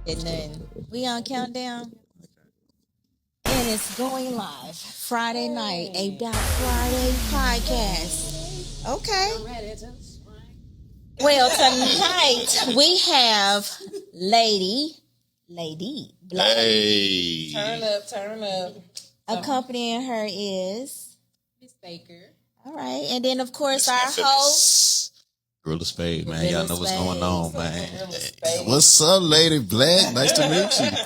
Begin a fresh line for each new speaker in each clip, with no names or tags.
And then we on countdown, and it's going live Friday night.
Hey.
ApedOut Friday podcast. Okay.
I'm ready to swing.
Well, tonight we have Lady Black.
Hey.
Turn up.
Accompanying her is
Miss Baker.
all right, and then of course our host.
Gorilla Spade, man.
Gorilla
Y'all know what's going on,
Spade.
man. What's up, Lady Black? Nice to meet you.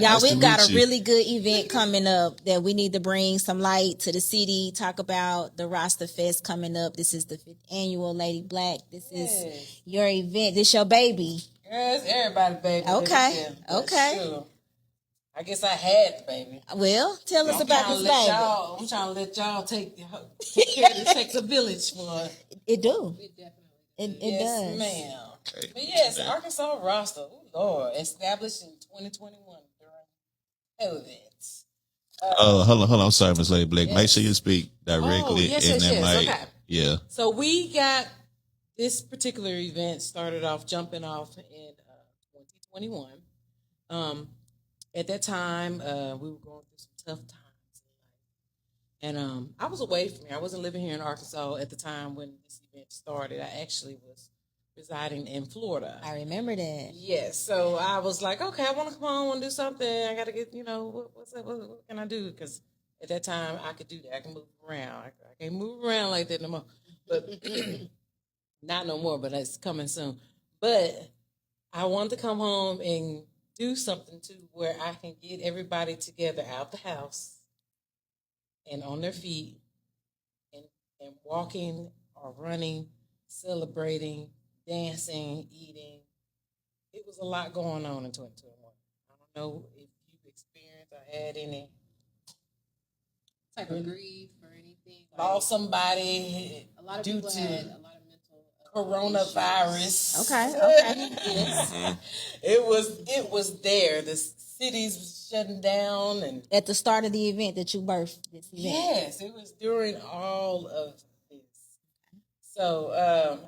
Y'all,
Nice
we've
to
got
meet
a
you.
really good event coming up that we need to bring some light to the city. Talk about the Rasta Fest coming up. This is the 5th annual Lady Black. This is your event. This your baby.
Yes, everybody, baby.
Okay,
But
okay.
sure. I guess I had the baby.
Well, tell us about this baby.
I'm trying to let y'all take care of it. Takes a village for it.
It do.
It definitely.
It
Yes,
does.
ma'am.
Okay.
But yes, Arkansas roster. Oh Lord, established in 2021 during COVID.
Hold on. I'm sorry, Miss Lady Black.
Yes.
Make sure you speak directly
yes,
in that mic.
Okay.
Yeah.
So we got this particular event started off jumping off in 2021. At that time, we were going through some tough times, and I was away from here. I wasn't living here in Arkansas at the time when this event started. I actually was residing in Florida.
I remember that.
Yes, so I was like, okay, I want to come home and do something. I got to get, what's up? What can I do? Because at that time, I could do that. I can move around. I can't move around like that no more. But not no more, but it's coming soon. But I wanted to come home and do something too where I can get everybody together out the house and on their feet and walking or running, celebrating, dancing, eating. It was a lot going on in 2021. I don't know if you've experienced or had any
type of grief or anything.
lost somebody
A lot of
due
people
to
had a lot of mental
coronavirus.
Okay.
Yes. It was there. The cities was shutting down and
At the start of the event that you birthed this event.
yes, it was during all of this. So I was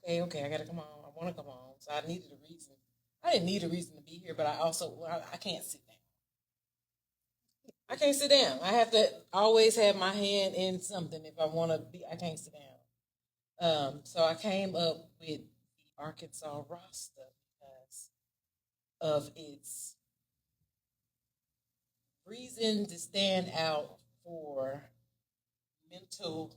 like, okay, I gotta come home. I want to come home. So I needed a reason. I didn't need a reason to be here, but I can't sit down. I can't sit down. I have to always have my hand in something if I want to be. I can't sit down. So I came up with the Arkansas roster because of its reason to stand out for mental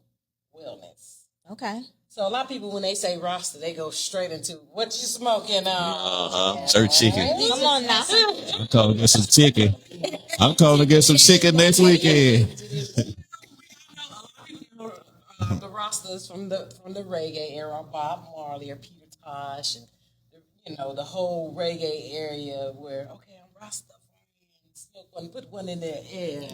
wellness.
Okay.
So a lot of people, when they say roster, they go straight into what you smoking on.
Jerk chicken.
Come on now.
I'm calling to get some chicken. I'm calling to get some chicken next weekend.
The rosters from the reggae era, Bob Marley or Peter Tosh, and the whole reggae area where I'm Rasta, smoke one, put one in there,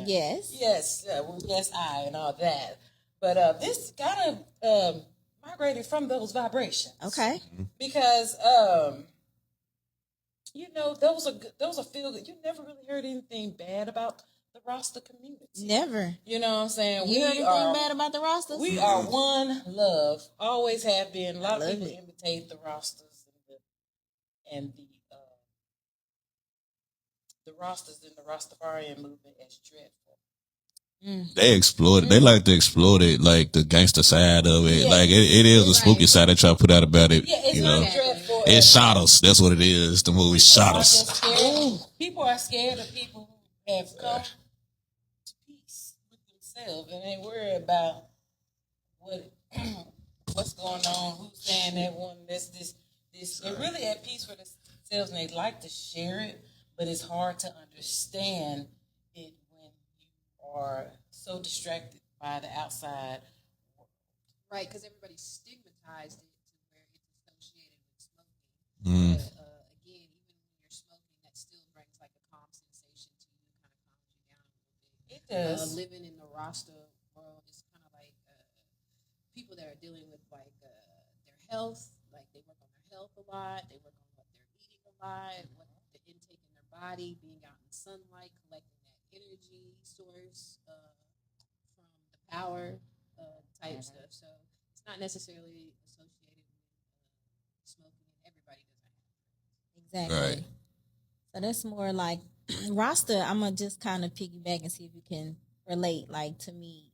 Yes.
yes, yes, I and all that. But this kind of migrated from those vibrations.
Okay.
Because those are feel good. You never really heard anything bad about the Rasta community.
Never.
You know what I'm saying?
You heard anything bad about the rosters?
We are one love. Always have been. A lot of people imitate the Rastas and the Rastas in the Rastafarian movement as dreadful.
They exploited. They like to exploit it, like the gangster side of it.
Yeah.
Like it is a spooky side they try to put out about it.
Yeah, it's not dreadful.
It shot us. That's what it is. The movie shot us.
People are scared of people who have come to peace with themselves and ain't worried about what's going on, who's saying that one, this. They're really at peace for themselves and they like to share it, but it's hard to understand it when you are so distracted by the outside world.
Right, because everybody stigmatized it to where it's associated with smoking.
Mm.
But again, even when you're smoking, that still brings like a calm sensation to you, kind of calms you down a little bit.
It does.
Living in the Rasta world is kind of like people that are dealing with like their health, like they work on their health a lot, they work on what they're eating a lot, what the intake in their body, being out in the sunlight, collecting that energy source from the power type stuff. So it's not necessarily associated with smoking, and everybody doesn't have it.
Exactly.
Right.
So that's more like Rasta. I'm gonna just kind of piggyback and see if you can relate. Like to me,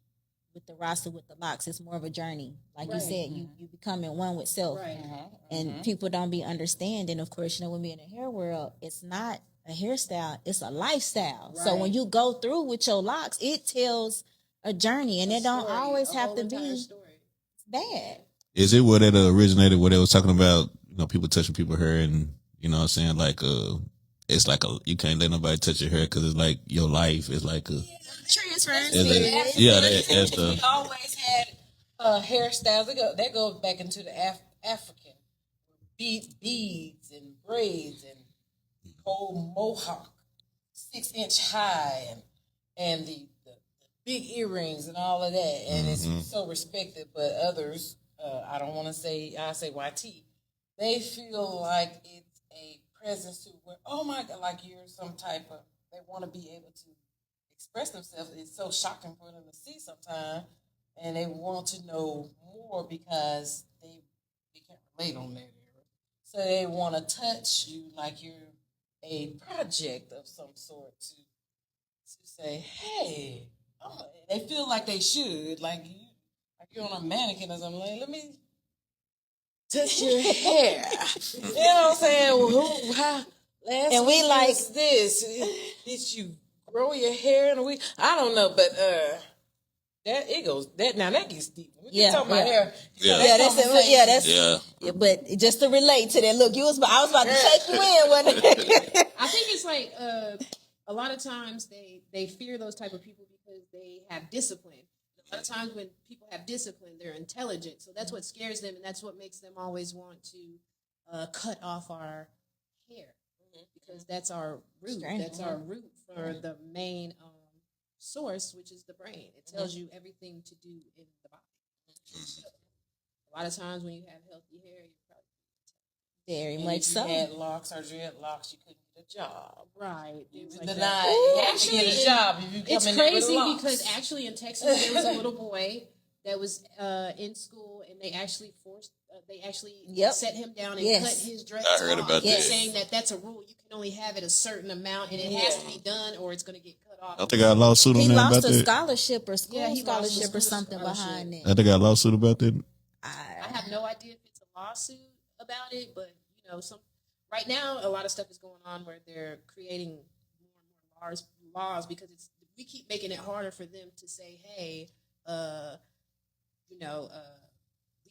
with the Rasta with the locks, it's more of a journey. Like you said, you becoming one with self,
Right.
and people don't be understanding. Of course, when we in the hair world, it's not a hairstyle; it's a lifestyle. So when you go through with your locks, it tells a journey, and it don't always have to be bad.
Is it where that originated? Where they was talking about, people touching people's hair, and what I'm saying, like it's like you can't let nobody touch your hair because it's like your life. It's like a
Transference.
that's the.
We always had hairstyles. That goes back into the African beads and braids and whole mohawk, 6-inch high, and the big earrings and all of that, and it's so respected. But others, I don't want to say, I say YT, they feel like it's a presence to where, oh my God, like you're some type of, they want to be able to express themselves. It's so shocking for them to see sometimes, and they want to know more because they can't relate on that era. So they want to touch you like you're a project of some sort to say, hey, they feel like they should, like you're on a mannequin or something. Like, let me touch your hair. You know what I'm saying? Well, how, last
And we
week
like
was this. Did you grow your hair in a week? I don't know, but that it goes that now that gets deep. We can talk about hair.
Yeah, but just to relate to that, look, I was about to take you in.
I think it's like a lot of times they fear those type of people because they have discipline. A lot of times when people have discipline, they're intelligent. So that's what scares them, and that's what makes them always want to cut off our hair because that's our root. That's our root for the main source, which is the brain. It tells you everything to do in the body. A lot of times when you have healthy hair, you're probably
very much so.
If you had locks or dreadlocks, you couldn't get a job.
Right.
You were denied. You had to get a job if you come
it's
in there with
crazy
locks.
because actually in Texas there was a little boy that was in school and they actually set him down and cut his dreads off.
I heard about that.
Saying that that's a rule. You can only have it a certain amount and it has to be done or it's going to get cut off.
I think I got a lawsuit on
he
that
lost
about
a
that.
scholarship or school
he lost
scholarship
a
or something
scholarship.
behind it.
I think I got a lawsuit about that.
I have no idea if it's a lawsuit about it, but right now a lot of stuff is going on where they're creating more and more laws because we keep making it harder for them to say, hey, we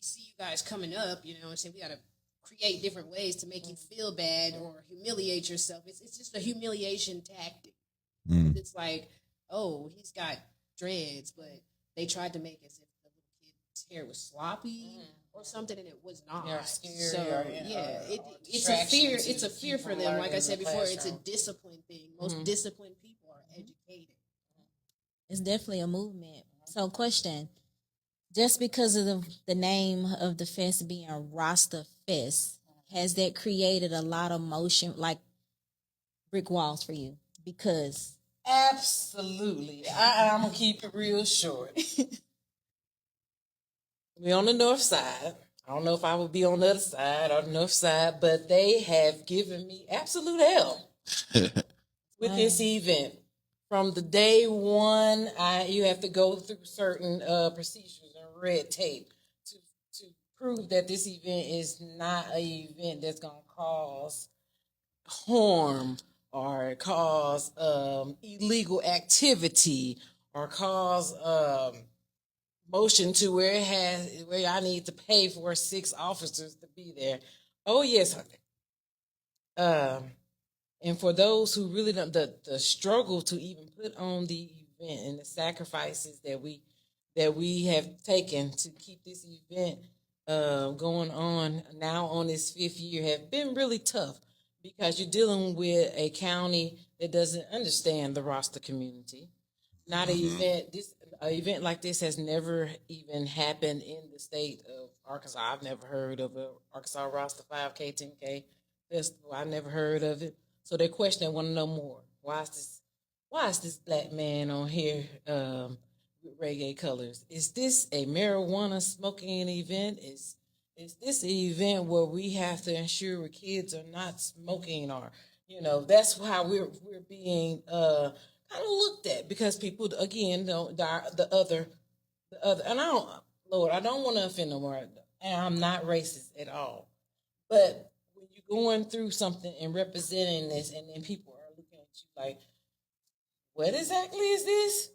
see you guys coming up, and say we got to create different ways to make you feel bad or humiliate yourself. It's just a humiliation tactic. It's like, oh, he's got dreads, but they tried to make it as if the little kid's hair was sloppy or something, and it was not. So it's a fear. It's a fear for them. Like I said before, it's a discipline thing. Most disciplined people are educated.
It's definitely a movement. So, question: just because of the name of the fest being Rasta Fest, has that created a lot of motion, like brick walls for you? Because
absolutely, I'm gonna keep it real short. We're on the north side. I don't know if I would be on the other side or the north side, but they have given me absolute hell with this event. From the day one, you have to go through certain procedures and red tape to prove that this event is not an event that's going to cause harm or cause illegal activity or cause motion to where I need to pay for 6 officers to be there. Oh yes, honey. And for those who really don't, the struggle to even put on the event and the sacrifices that we have taken to keep this event going on now on its 5th year have been really tough because you're dealing with a county that doesn't understand the Rasta community. Not an event. An event like this has never even happened in the state of Arkansas. I've never heard of a Arkansas Rasta 5K, 10K festival. I never heard of it. So they question, they want to know more. Why is this black man on here with reggae colors? Is this a marijuana smoking event? Is this an event where we have to ensure kids are not smoking or That's how we're being kind of looked at, because people again don't the other, and I don't want to offend no more, and I'm not racist at all, but when you're going through something and representing this, and then people are looking at you like, what exactly is this?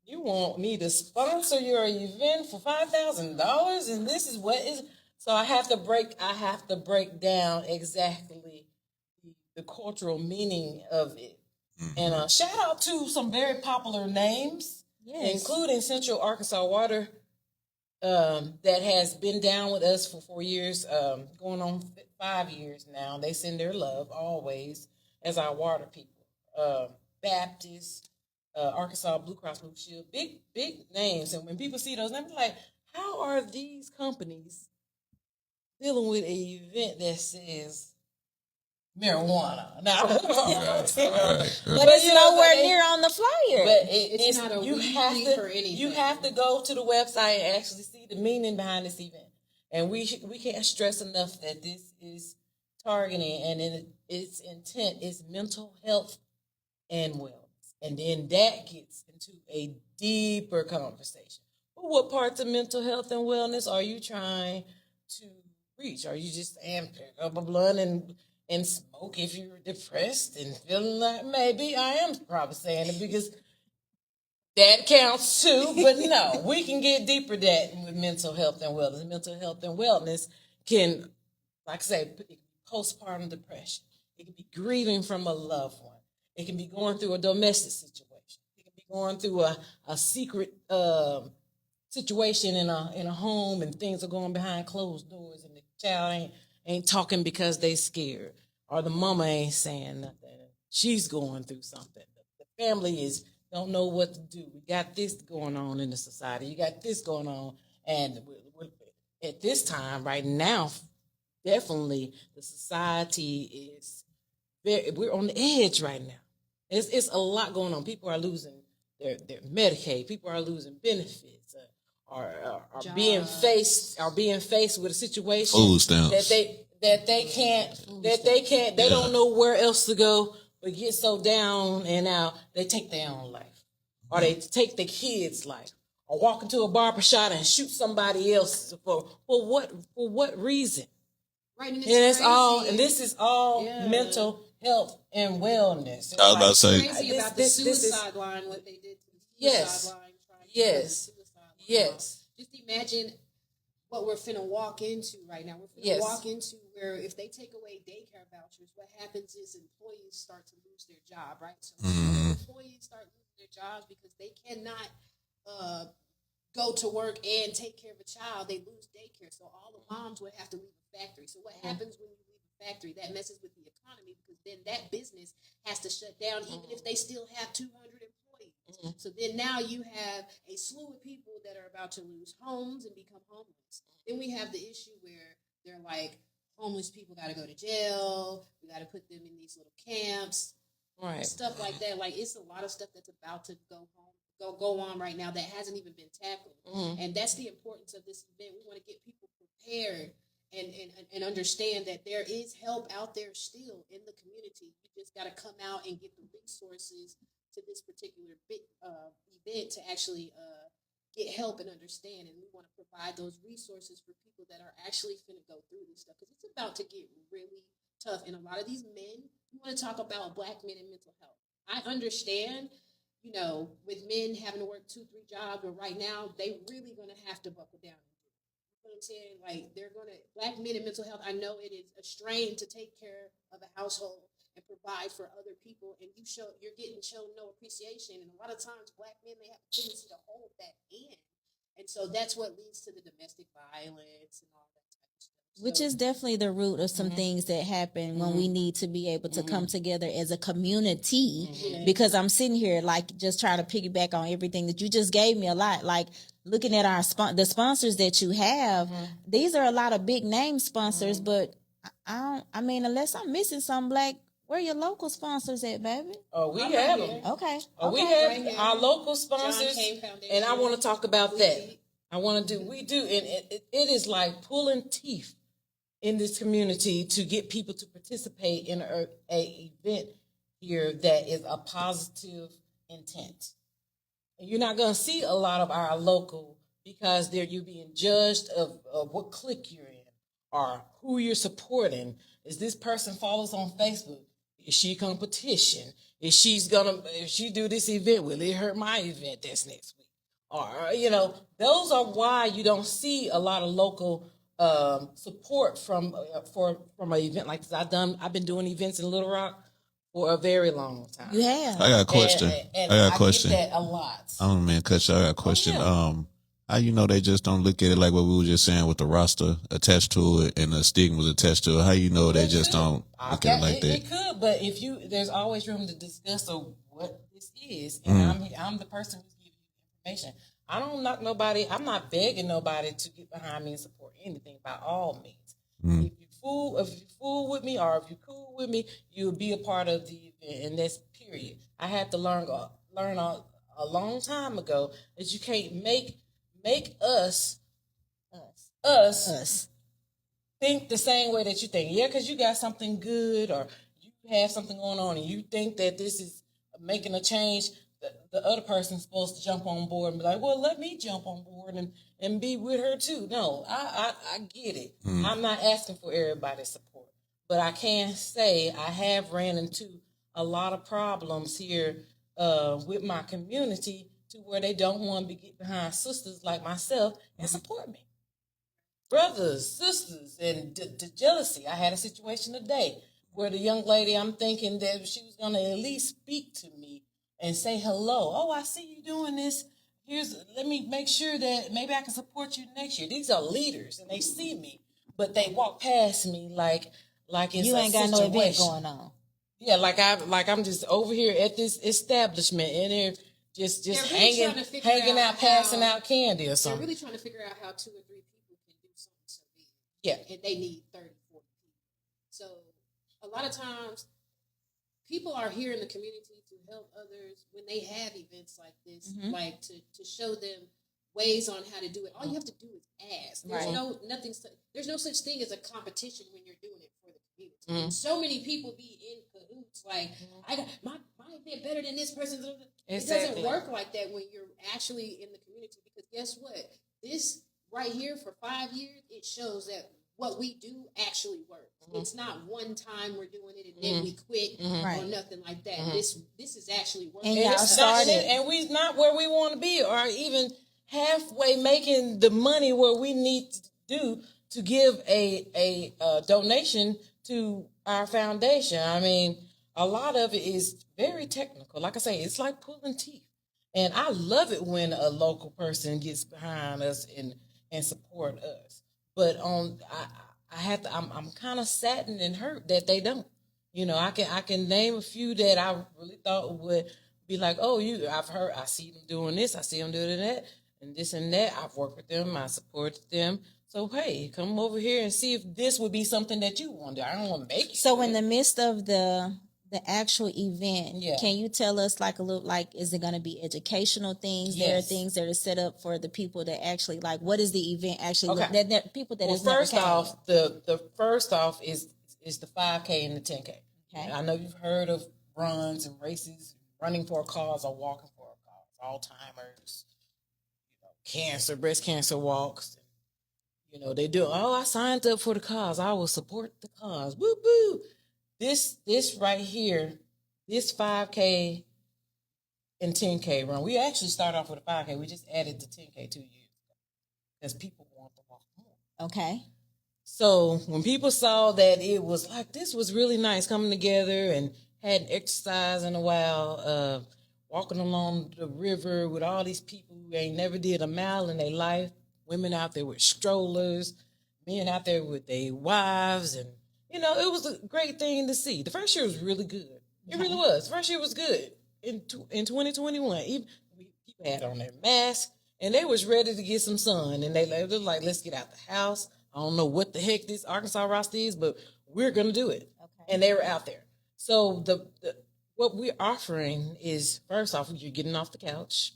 You want me to sponsor your event for $5,000, and this is what is. So I have to break down exactly the cultural meaning of it. And shout out to some very popular names, including Central Arkansas Water, that has been down with us for 4 years, going on 5 years now. They send their love always as our water people. Baptist, Arkansas Blue Cross Blue Shield, big names. And when people see those names, they're like, how are these companies dealing with an event that says marijuana? Now,
but it's nowhere near on the flyer.
But
it's not a read for anything.
You have to go to the website and actually see the meaning behind this event. And we can't stress enough that this is targeting, and its intent is mental health and wellness. And then that gets into a deeper conversation. Well, what parts of mental health and wellness are you trying to reach? Are you just saying pick up a blunt and smoke if you're depressed and feeling like, maybe I am probably saying it because that counts too, but no, we can get deeper that with mental health and wellness. Mental health and wellness can, like I say, postpartum depression. It can be grieving from a loved one. It can be going through a domestic situation. It can be going through a secret situation in a home, and things are going behind closed doors, and the child ain't talking because they scared, or the mama ain't saying nothing. She's going through something. The family don't know what to do. We got this going on in the society. You got this going on, and at this time right now, definitely the society is we're on the edge right now. It's a lot going on. People are losing their Medicaid. People are losing benefits. Are being faced with a situation that they can't they don't know where else to go but get so down and out they take their own life, or they take their kids' life, or walk into a barber shop and shoot somebody else for what reason?
Right, and
this is all mental health and wellness.
I was about to say
crazy about the suicide line, what they did to the suicide line.
Yes.
Just imagine what we're finna walk into right now. We're finna walk into where if they take away daycare vouchers, what happens is employees start to lose their job, right? So employees start losing their jobs because they cannot go to work and take care of a child. They lose daycare. So all the moms would have to leave the factory. So what happens when you leave the factory? That messes with the economy, because then that business has to shut down even if they still have 200 employees. So then now you have a slew of people that are about to lose homes and become homeless. Then we have the issue where they're like, homeless people got to go to jail. We got to put them in these little camps,
right? Stuff
like that. Like, it's a lot of stuff that's about to go on right now that hasn't even been tackled. And that's the importance of this event. We want to get people prepared and understand that there is help out there still in the community. You just got to come out and get the resources to this particular event to actually get help and understand. And we want to provide those resources for people that are actually finna go through this stuff, because it's about to get really tough. And a lot of these men, we want to talk about Black men and mental health. I understand, with men having to work 2-3 jobs, but right now they really gonna have to buckle down. You know what I'm saying? Like, Black men and mental health. I know it is a strain to take care of a household and provide for other people, and you're getting shown no appreciation. And a lot of times Black men, they have a tendency to hold that in, and so that's what leads to the domestic violence and all that type of stuff.
Which is definitely the root of some things that happen when we need to be able to come together as a community. Because I'm sitting here like just trying to piggyback on everything that you just gave me a lot. Like, looking at the sponsors that you have, these are a lot of big name sponsors, but unless I'm missing some, Black, where your local sponsors at, baby?
Oh, we have them.
Okay.
We have our local sponsors, and I want to talk about that. We do, and it is like pulling teeth in this community to get people to participate in a event here that is a positive intent. And you're not going to see a lot of our local because you're being judged of what clique you're in or who you're supporting. Is this person follows on Facebook? Is she competition? If she do this event, will it hurt my event that's next week? Or those are why you don't see a lot of local support from an event like this. I've been doing events in Little Rock for a very long time.
You have.
I got a question.
And
I got a question.
get that a lot.
I don't mean cut you. I got a question.
Yeah.
How you know they just don't look at it like what we were just saying with the roster attached to it and the stigmas attached to it? How you know they just don't look at it like that?
It could, but there's always room to discuss what this is, and I'm the person who's giving you information. I don't knock nobody. I'm not begging nobody to get behind me and support anything by all means. If you fool with me, or if you cool with me, you'll be a part of the event, and that's period. I had to learn a long time ago that you can't make us think the same way that you think. Yeah, because you got something good or you have something going on and you think that this is making a change. The other person's supposed to jump on board and be like, well, let me jump on board and be with her too. No, I get it. I'm not asking for everybody's support. But I can say I have ran into a lot of problems here with my community to where they don't want to get behind sisters like myself and support me. Brothers, sisters, and the jealousy. I had a situation today where the young lady, I'm thinking that she was going to at least speak to me and say hello. Oh, I see you doing this. Let me make sure that maybe I can support you next year. These are leaders and they see me, but they walk past me like it's
you ain't got no event going on.
Yeah, like I'm just over here at this establishment and they're just really hanging out, passing out candy or something.
They're really trying to figure out how 2 or 3 people can do something so big.
Yeah.
And they need 30, 40 people. So a lot of times people are here in the community to help others when they have events like this, like to show them ways on how to do it. All you have to do is ask. There's there's no such thing as a competition when you're doing it for the community. And so many people be in cahoots, like I got my event better than this person's. It doesn't work like that when you're actually in the community, because guess what? This right here for 5 years, it shows that what we do actually works. It's not one time we're doing it and then we quit or nothing like that. This is actually working.
And y'all started,
and we're not where we want to be, or even halfway making the money where we need to do to give a donation to our foundation. I mean, a lot of it is very technical. Like I say, it's like pulling teeth. And I love it when a local person gets behind us and support us. But I'm kind of saddened and hurt that they don't. I can name a few that I really thought would be like, oh, I see them doing this, I see them doing that, and this and that. I've worked with them, I supported them. So hey, come over here and see if this would be something that you want to do. I don't want to make it.
So in the midst of the actual event, can you tell us like a little, like, is it going to be educational things?
Yes.
There are things that are set up for the people that actually, like, what is the event actually?
Okay.
That people that is
first off, the first off is the 5K and the 10K.
Okay.
I know you've heard of runs and races, running for a cause or walking for a cause, Alzheimer's, cancer, breast cancer walks. They do. Oh, I signed up for the cause. I will support the cause. Woo woo. This right here, this 5K and 10K run. We actually started off with a 5K. We just added the 10K 2 years ago because people want to walk more.
Okay.
So when people saw that it was like, this was really nice coming together and hadn't exercised in a while, walking along the river with all these people who ain't never did a mile in their life, women out there with strollers, men out there with their wives, and it was a great thing to see. The first year was really good. It really was. The first year was good. In 2021, even people had on their masks, and they was ready to get some sun. And they were like, let's get out the house. I don't know what the heck this Arkansas roster is, but we're going to do it. Okay. And they were out there. So what we're offering is, first off, you're getting off the couch.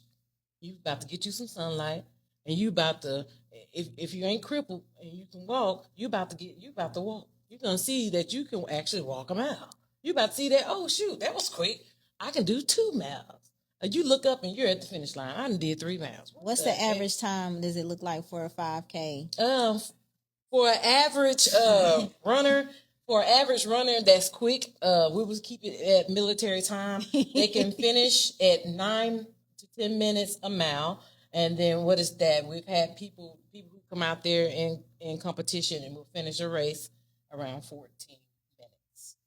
You're about to get you some sunlight. and you about to, if you ain't crippled and you can walk, you about to walk. You're gonna see that you can actually walk a mile. You about to see that. Oh shoot, that was quick. I can do 2 miles. You look up and you're at the finish line. I done did 3 miles.
What's the average time does it look like for a 5K?
For an average runner, that's quick, we would keep it at military time. They can finish at 9 to 10 minutes a mile. And then what is that? We've had people who come out there in competition and will finish a race around 14 minutes.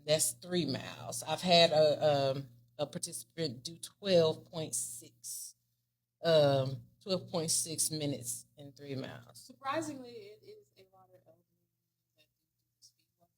That's 3 miles. I've had a participant do 12.6 minutes in 3 miles.
Surprisingly, it is a lot of elderly that do speed walking.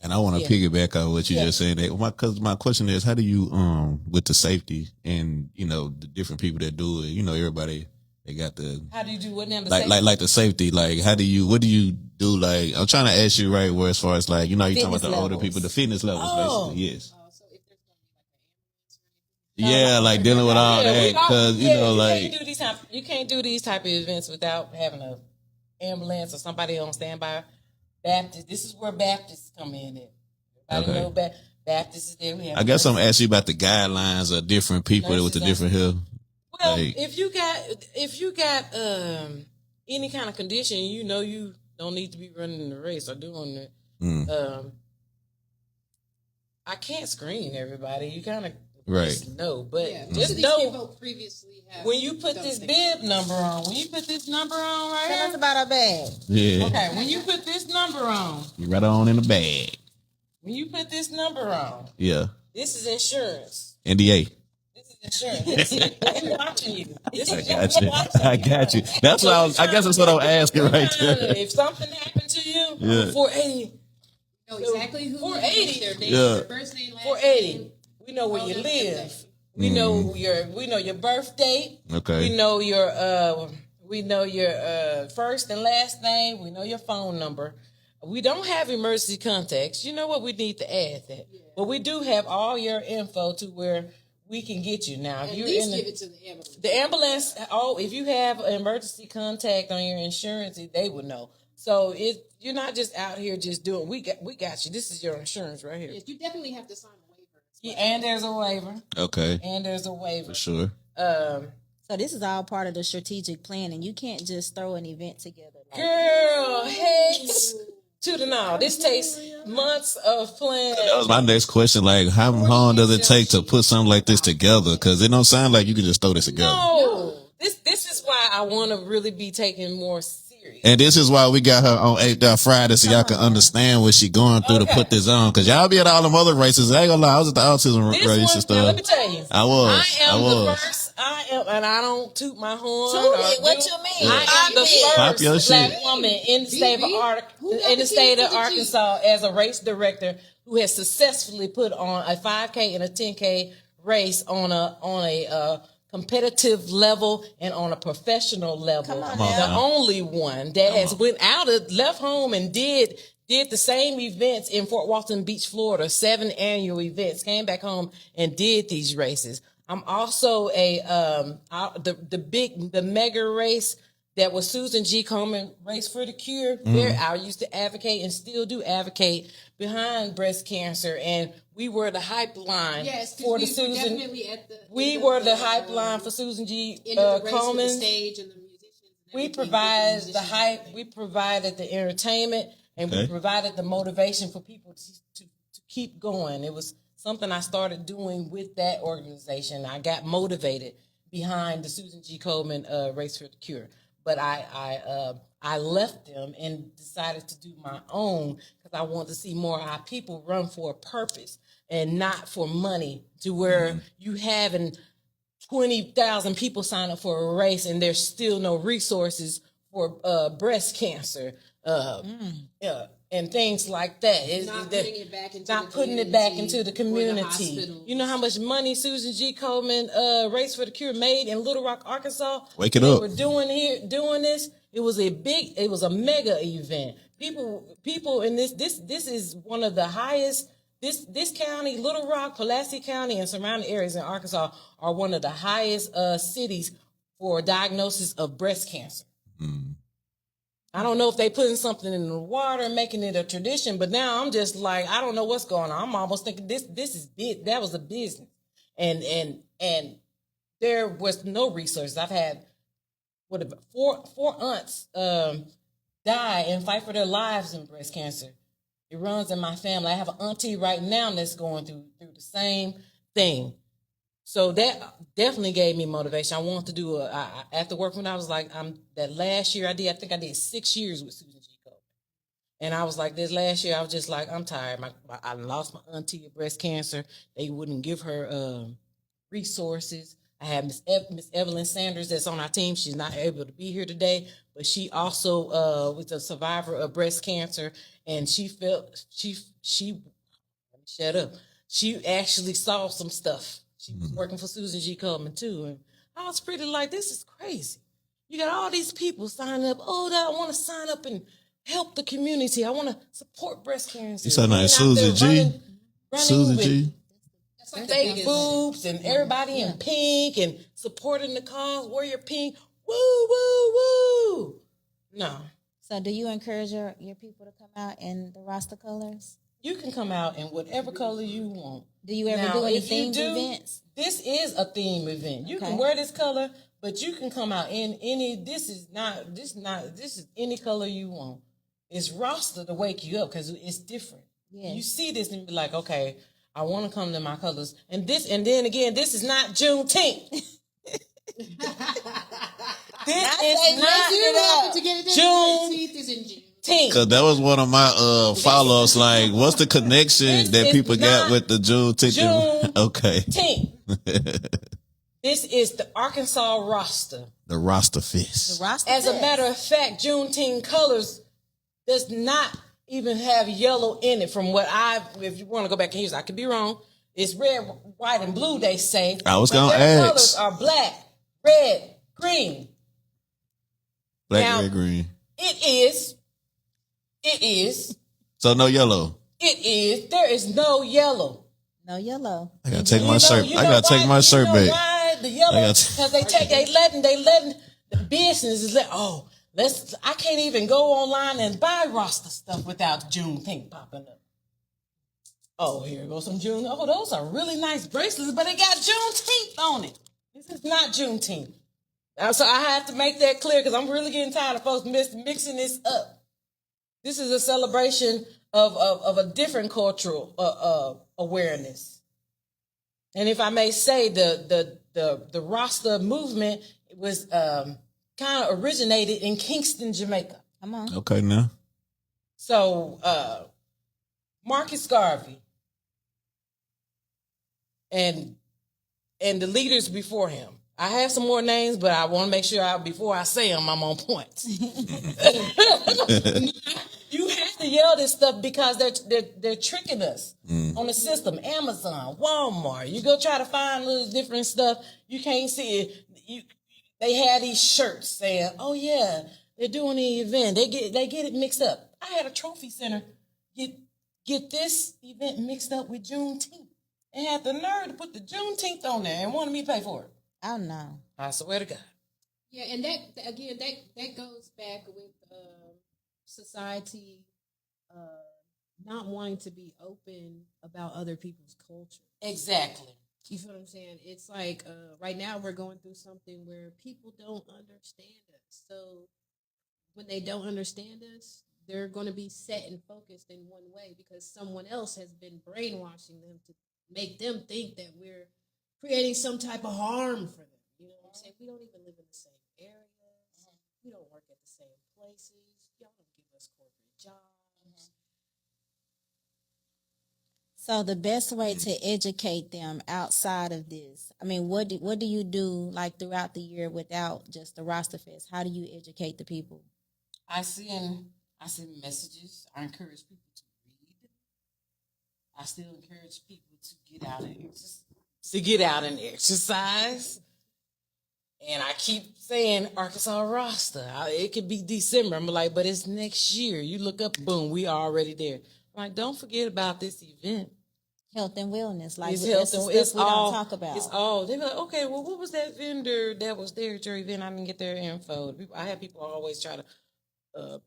And I want to piggyback on what you just said. Because my question is, how do you with the safety and the different people that do it? Everybody they got the.
How do you do what now?
Like the safety. Like what do you do? Like I'm trying to ask you right where as far as like you talking about the older people, the fitness levels, basically. Yes.
So if there's going to be like an ambulance or anything.
Yeah, like dealing with all that because
you can't do these type of events without having an ambulance or somebody on standby. Baptist, this is where Baptists come in. Everybody know Baptist is there.
I guess I'm asking you about the guidelines of different people with the different health.
Well, if you got any kind of condition, you don't need to be running the race or doing it. I can't screen everybody. You kind of know, but just know
previously
when you put this bib number on. When you put this number on right
Tell
here.
us about our bag.
Yeah.
Okay, when you put this number on.
You right on in the bag.
When you put this number on.
Yeah.
This is insurance.
NDA.
This is insurance. We're watching you.
I got you. That's what I guess that's what I'm asking right there.
If something happened to you, 480.
Know exactly who
480.
Their name, their first name, last
480.
name.
We know where you live. We know your birth date.
Okay.
We know your first and last name. We know your phone number. We don't have emergency contacts. You know what? We need to add that. Yeah. But we do have all your info to where we can get you now.
At least give it to the ambulance.
The ambulance. If you have an emergency contact on your insurance, they would know. So you're not just out here just doing. We got you. This is your insurance right here.
Yes, you definitely have to sign a waiver.
Yeah, and there's a waiver.
Okay.
And there's a waiver.
For sure.
So this is all part of the strategic plan, and you can't just throw an event together.
Girl, heads to the no. This takes months of planning.
That was my next question. Like, how long does it take to put something like this together? Because it don't sound like you can just throw this together.
No. This is why I want to really be taken more serious.
And this is why we got her on ApedOut Friday, so y'all can understand what she going through to put this on. Because y'all be at all them other races. I ain't gonna lie, I was at the autism race and stuff.
Let me tell you.
I was.
The first. I am, and I don't toot my horn.
Toot it. What you mean?
I am the
Pop your
first
shit.
black woman in the state of Arkansas as a race director who has successfully put on a 5K and a 10K race on a competitive level and on a professional level.
Come on
The
now.
only one that has left home and did the same events in Fort Walton Beach, Florida, 7 annual events, came back home and did these races. I'm also the mega race that was Susan G. Komen Race for the Cure. Where I used to advocate and still do advocate behind breast cancer, and we were the hype line for the Susan. We were the hype line for Susan G. Komen.
The stage and the musicians. And
we provided the hype. We provided the entertainment, and we provided the motivation for people to keep going. It was something I started doing with that organization. I got motivated behind the Susan G. Komen Race for the Cure. But I left them and decided to do my own because I wanted to see more of our people run for a purpose and not for money, to where you having 20,000 people sign up for a race and there's still no resources for breast cancer and things like that. Not putting it back into the community. You know how much money Susan G. Komen Race for the Cure made in Little Rock, Arkansas?
Wake it up.
We're doing this. It was a mega event. People in this is one of the highest. This county, Little Rock, Pulaski County, and surrounding areas in Arkansas are one of the highest cities for a diagnosis of breast cancer. I don't know if they putting something in the water and making it a tradition, but now I'm just like, I don't know what's going on. I'm almost thinking this is big. That was a business, and there was no resources. I've had four aunts die and fight for their lives in breast cancer. It runs in my family. I have an auntie right now that's going through the same thing. So that definitely gave me motivation. I wanted to do after work when I was like, that last year I think I did 6 years with Susan G. Komen. And I was like, this last year, I was just like, I'm tired. I lost my auntie to breast cancer. They wouldn't give her resources. I have Miss Evelyn Sanders that's on our team. She's not able to be here today, but she also was a survivor of breast cancer. And she shut up. She actually saw some stuff. She was working for Susan G. Komen too. And I was pretty like, this is crazy. You got all these people signing up. Oh, I want to sign up and help the community. I want to support breast cancer.
You sound like Susan G. Susan G.
Like
Fake boobs and everybody in pink and supporting the cause. Wear your pink. Woo, woo, woo. No.
So do you encourage your people to come out in the Rasta colors?
You can come out in whatever color you want.
Do you ever do any themed events?
This is a theme event. You can wear this color, but you can come out in any. This is any color you want. It's Rasta to wake you up because it's different. Yes. You see this and be like, okay, I want to come to my colors. And then again, this is not Juneteenth. This is not Juneteenth.
Because that was one of my follow-ups. Like, what's the connection that people got with the Juneteenth? Okay.
This is the Arkansas Rasta.
The Rasta Fist.
As a matter of fact, Juneteenth colors does not even have yellow in it. From what if you want to go back and use, I could be wrong. It's red, white, and blue. They say.
I was gonna ask.
Colors are black, red, green.
Black, red, green.
It is.
So no yellow.
It is. There is no yellow.
No yellow.
I gotta take my shirt. I gotta take my shirt back.
Why the yellow? Because they letting the business is I can't even go online and buy Rasta stuff without Juneteenth popping up. Oh, here goes some June. Oh, those are really nice bracelets, but they got Juneteenth on it. This is not Juneteenth. So I have to make that clear because I'm really getting tired of folks mixing this up. This is a celebration of a different cultural awareness. And if I may say, the Rasta movement was kind of originated in Kingston, Jamaica.
Come on.
Okay, now.
So Marcus Garvey and the leaders before him. I have some more names, but I want to make sure before I say them, I'm on point. You have to yell this stuff because they're tricking us on the system. Amazon, Walmart. You go try to find little different stuff. You can't see it. They had these shirts saying, "Oh yeah, they're doing the event." They get it mixed up. I had a trophy center get this event mixed up with Juneteenth and had the nerve to put the Juneteenth on there and wanted me to pay for it.
Oh no!
I swear to God.
Yeah, and that goes back with society not wanting to be open about other people's culture.
Exactly.
You feel what I'm saying? It's like right now we're going through something where people don't understand us. So when they don't understand us, they're going to be set and focused in one way because someone else has been brainwashing them to make them think that we're creating some type of harm for them. You know what I'm saying? We don't even live in the same areas. We don't work at the same places. Y'all don't give us corporate jobs.
So the best way to educate them outside of this, I mean, what do you do like throughout the year without just the Rasta Fest? How do you educate the people?
I send messages. I encourage people to read. I still encourage people to get out and exercise. And I keep saying Arkansas Rasta. It could be December. I'm like, but it's next year. You look up, boom, we are already there. I'm like, don't forget about this event.
health and wellness. Like
It's
that's
health
the
and
stuff
it's
we
all
don't talk about.
It's all they be like, okay, well, what was that vendor that was there at your event? I didn't get their info. I have people always try to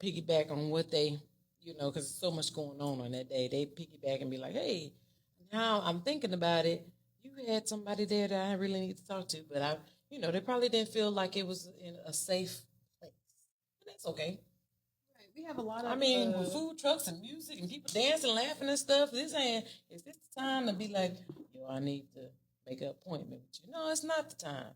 piggyback on what they, because there's so much going on that day. They piggyback and be like, hey, now I'm thinking about it. You had somebody there that I really need to talk to, but they probably didn't feel like it was in a safe place. And that's okay.
We have a lot of.
I mean, with food trucks and music and people dancing, laughing and stuff, is this the time to be like, I need to make an appointment with you? No, it's not the time.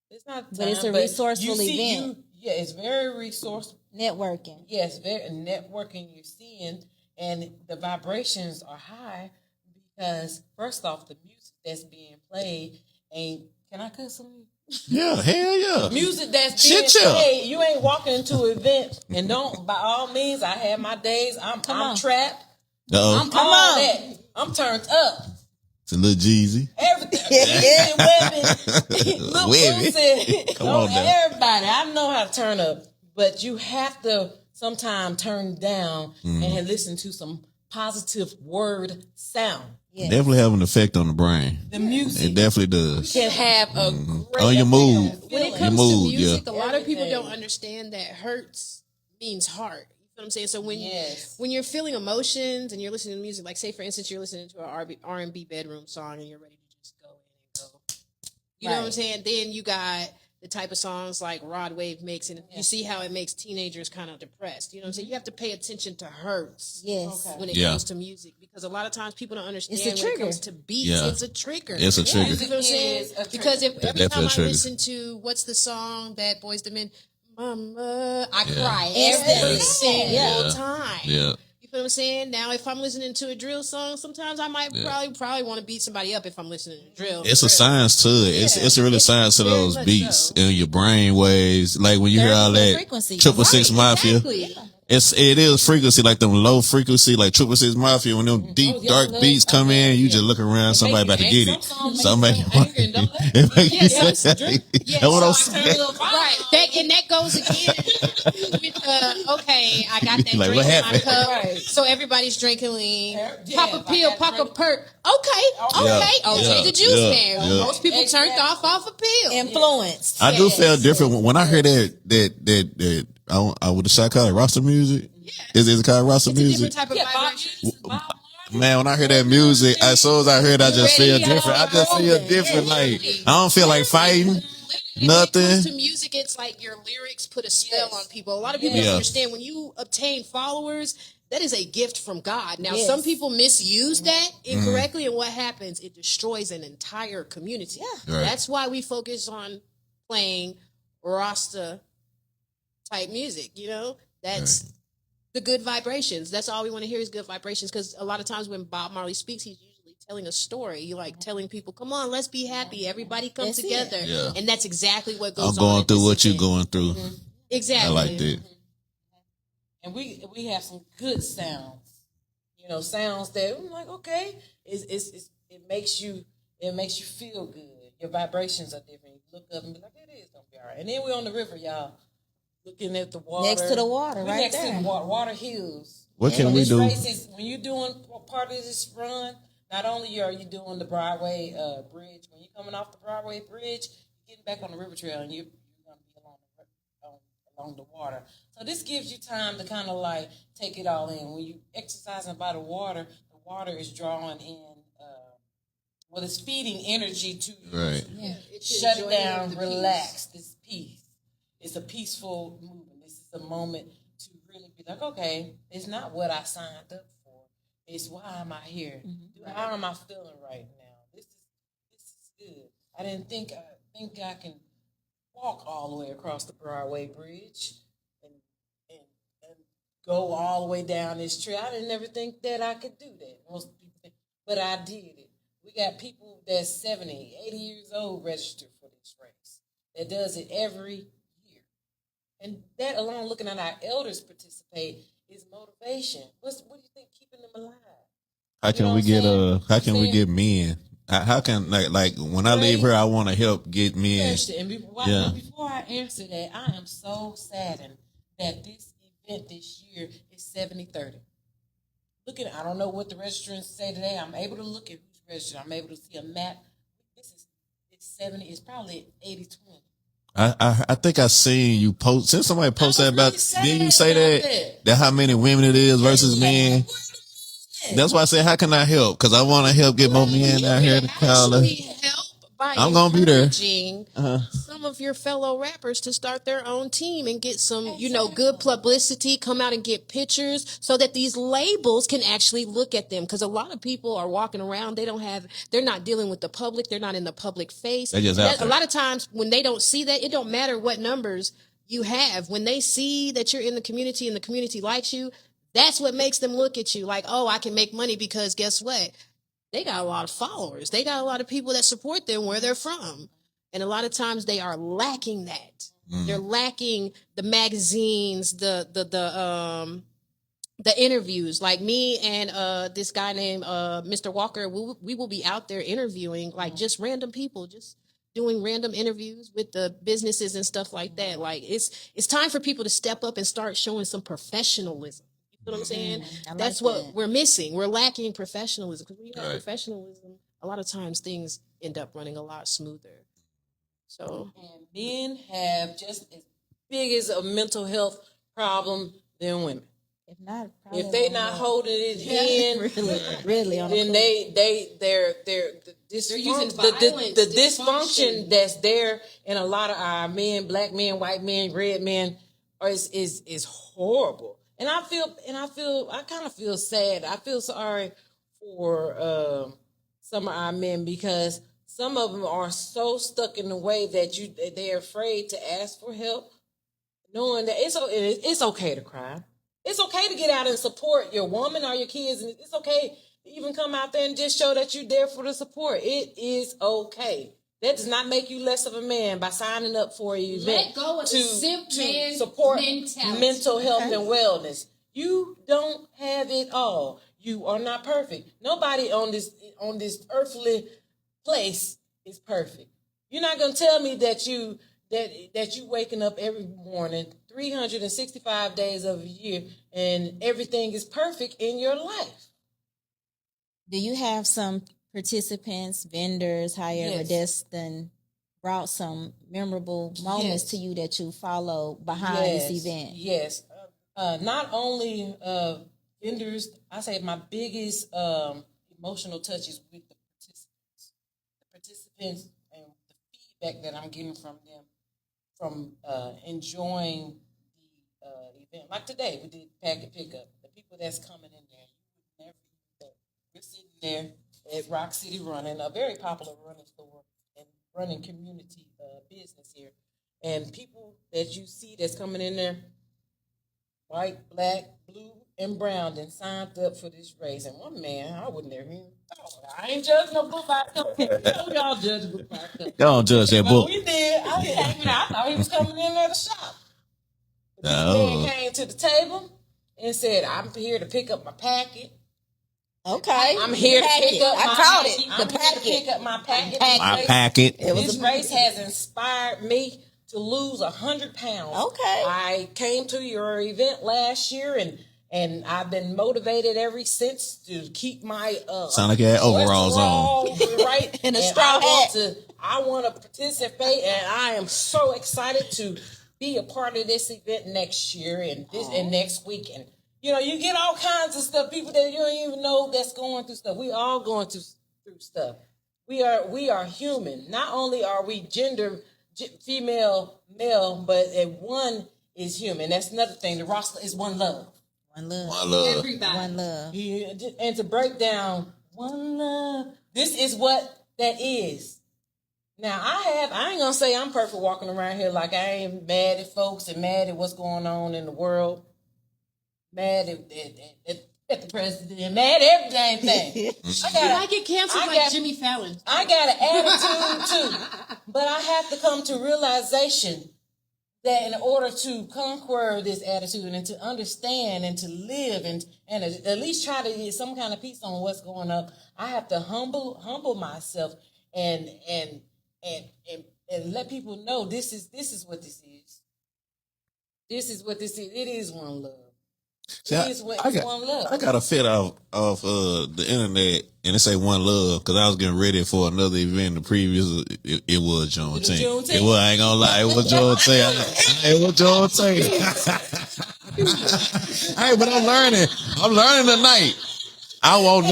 It's not the time.
But it's a resourceful event.
It's very resourceful.
Networking.
Yes, very networking you're seeing, and the vibrations are high because, first off, the music that's being played ain't, can I cuss on you?
Yeah, hell yeah.
Music that's being played. You ain't walking into an event and don't. By all means, I have my days. I'm trapped. I'm all that. I'm turned up.
It's a little Jeezy.
Everything. Webby.
Come on now.
Everybody. I know how to turn up, but you have to sometimes turn down and listen to some positive word sound.
Yes.
Definitely have an effect on the brain.
The music.
It definitely does.
Can have a great
on your mood.
When it comes to music, a lot of people don't understand that hurts means heart. You know what I'm saying? So when you're feeling emotions and you're listening to music, like say for instance you're listening to an R&B bedroom song and you're ready to just go in and go. You know what I'm saying? Then you got the type of songs like Rod Wave makes, and you see how it makes teenagers kind of depressed. You know what I'm saying? You have to pay attention to hurts when it comes to music, because a lot of times people don't understand when it comes to beats. It's a trigger.
It's a trigger.
You know what I'm saying? Because every time I listen to, what's the song that Boyz II Men, Mama, I cry every single time.
Yeah.
You feel what I'm saying? Now, if I'm listening to a drill song, sometimes I might probably want to beat somebody up if I'm listening to drill.
It's a science to it. It's a really science to those beats and your brain waves. Like when you hear all that
frequency.
666 Mafia.
Exactly.
It is frequency, like them low frequency, like 666 Mafia. When them deep dark beats come in, you just look around, somebody about to get it. Somebody. That's what I'm saying.
Right. And that goes again with okay, I got that
Like,
drink
what
in my
happened?
cup.
Right.
So everybody's drinking lean. Pop a pill, pop a perk. Okay, the juice man.
Yeah.
Most people turned off a pill.
Influenced.
I do feel different when I hear that I would the shot called roster music. Is it called roster
It's a
music?
different type of vibration.
Man, when I hear that music, as soon as I hear it, I just feel different. I just feel different. Like I don't feel like fighting.
When it
Nothing.
comes to music, it's like your lyrics put a spell on people. A lot of people don't understand when you obtain followers, that is a gift from God. Now, some people misuse that incorrectly, and what happens? It destroys an entire community.
Yeah.
Right.
That's why we focus on playing Rasta type music. That's the good vibrations. That's all we want to hear is good vibrations. Because a lot of times when Bob Marley speaks, he's usually telling a story. You like telling people, "Come on, let's be happy. Everybody come together."
Yeah.
And that's exactly what goes on.
I'm going
at
through
this
what you're
event.
going through.
Exactly.
I like that.
And we have some good sounds. Sounds that I'm like, okay, it makes you feel good. Your vibrations are different. You look up and be like, it is gonna be all right. And then we're on the river, y'all, looking at the water.
Next to the water,
We're
right
next
there.
to the water hills.
What can we do?
When you're doing part of this run, not only are you doing the Broadway bridge, when you're coming off the Broadway bridge, you're getting back on the river trail, and you're going to be along the water. So this gives you time to kind of like take it all in. When you exercising by the water is drawing in, it's feeding energy to you.
Right.
Shut it down, relax. It's peace. It's a peaceful movement. This is a moment to really be like, okay, it's not what I signed up for. It's why am I here? How am I feeling right now? This is good. I didn't think I can walk all the way across the Broadway Bridge and go all the way down this trail. I didn't never think that I could do that. Most people think, but I did it. We got people that's 70, 80 years old registered for this race that does it every year. And that alone, looking at our elders participate, is motivation. What do you think keeping them alive?
How can we get men? How can like when I leave here, I want to help get men.
And before I answer that, I am so saddened that this event this year is 70-30. I don't know what the registrants say today. I'm able to look at who's register. I'm able to see a map. It's 70. It's probably 80-20.
I think I seen you post. Since somebody posted that about, didn't you say
that?
that how many women it is versus men? That's why I said, how can I help? Because I want to help get more men out here to college.
Help by
I'm gonna be there.
encouraging some of your fellow rappers to start their own team and get some, good publicity, come out and get pictures so that these labels can actually look at them. Because a lot of people are walking around, they're not dealing with the public, they're not in the public face.
They just out there.
A lot of times when they don't see that, it don't matter what numbers you have. When they see that you're in the community and the community likes you, that's what makes them look at you like, oh, I can make money because guess what? They got a lot of followers. They got a lot of people that support them where they're from. And a lot of times they are lacking that. They're lacking the magazines, the interviews. Like me and this guy named Mr. Walker, we will be out there interviewing like just random people, just doing random interviews with the businesses and stuff like that. Like it's time for people to step up and start showing some professionalism. You know what I'm saying? That's what we're missing. We're lacking professionalism. Because when you have professionalism, a lot of times things end up running a lot smoother. So,
and men have just as big as a mental health problem than women. If they not holding it in,
really,
then they're
using violence,
the dysfunction that's there in a lot of our men, black men, white men, red men, is horrible. And I kind of feel sad. I feel sorry for some of our men because some of them are so stuck in the way that they're afraid to ask for help, knowing that it's okay to cry. It's okay to get out and support your woman or your kids, and it's okay to even come out there and just show that you're there for the support. It is okay. That does not make you less of a man by signing up for an event to support mental health and wellness. You don't have it all. You are not perfect. Nobody on this earthly place is perfect. You're not gonna tell me that you waking up every morning 365 days of a year and everything is perfect in your life.
Do you have some participants, vendors, however, that's then brought some memorable moments to you that you follow behind this event?
Yes. Not only vendors, I say my biggest emotional touch is with the participants. The participants and the feedback that I'm getting from them from enjoying the event. Like today, we did packet pickup. The people that's coming in there, you would never know. We're sitting there at Rock City running, a very popular running store and running community business here. And people that you see that's coming in there, white, black, blue, and brown, and signed up for this race. And one man, I wouldn't never even I ain't judging no book by cover. Y'all judge a book by cover.
Y'all don't judge that book.
We did. I was hanging out. I thought he was coming in there to shop. This man came to the table and said, I'm here to pick up my packet.
Okay.
I'm here to pick up my packet.
I'm here to
pick up my packet.
My packet.
This race has inspired me to lose 100 pounds.
Okay.
I came to your event last year and I've been motivated ever since to keep my
sound like you had overalls on.
Right.
And a straw hat.
I want to participate, and I am so excited to be a part of this event next year and next week. And you get all kinds of stuff. People that you don't even know that's going through stuff. We all going through stuff. We are human. Not only are we gender female, male, but one is human. That's another thing. The roster is one love.
One love.
One love.
everybody.
One love.
Yeah, and to break down one love, this is what that is. Now, I ain't gonna say I'm perfect walking around here like I ain't mad at folks and mad at what's going on in the world, mad at the president, and mad at every damn thing.
I get canceled like Jimmy Fallon.
I got an attitude too, but I have to come to realization that in order to conquer this attitude and to understand and to live and at least try to get some kind of peace on what's going up, I have to humble myself and let people know this is what this is. This is what this is. It is one love.
See,
It is one love.
I got a fit off the internet, and it say one love because I was getting ready for another event. The previous it was Juneteenth. It was. I ain't gonna lie. It was Juneteenth. It was Juneteenth. Hey, but I'm learning. I'm learning tonight. I will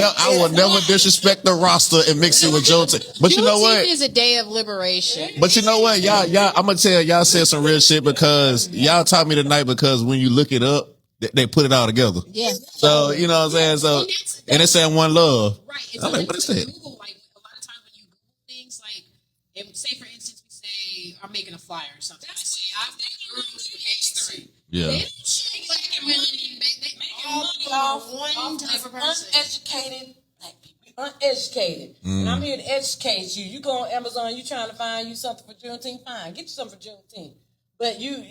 never disrespect the roster and mix it with Juneteenth. But you know what?
Juneteenth is a day of liberation.
But you know what? Y'all, I'm gonna tell y'all said some real shit because y'all taught me tonight because when you look it up, they put it all together.
Yeah.
So, you know what I'm saying? So, and it's saying one love.
Right.
I'm like, what is that?
Google, like, a lot of times when you Google things, like, say, for instance, we say, I'm making a flyer or something. I say, I've been history.
Yeah.
They don't black and women. They all one type of person.
Uneducated black people. Uneducated. And I'm here to educate you. You go on Amazon, you trying to find you something for Juneteenth, fine. Get you something for Juneteenth. But you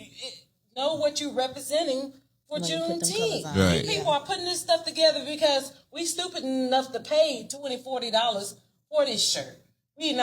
know what you're representing for Juneteenth.
Right.
People are putting this stuff together because we stupid enough to pay $20, $40 for this shirt. We're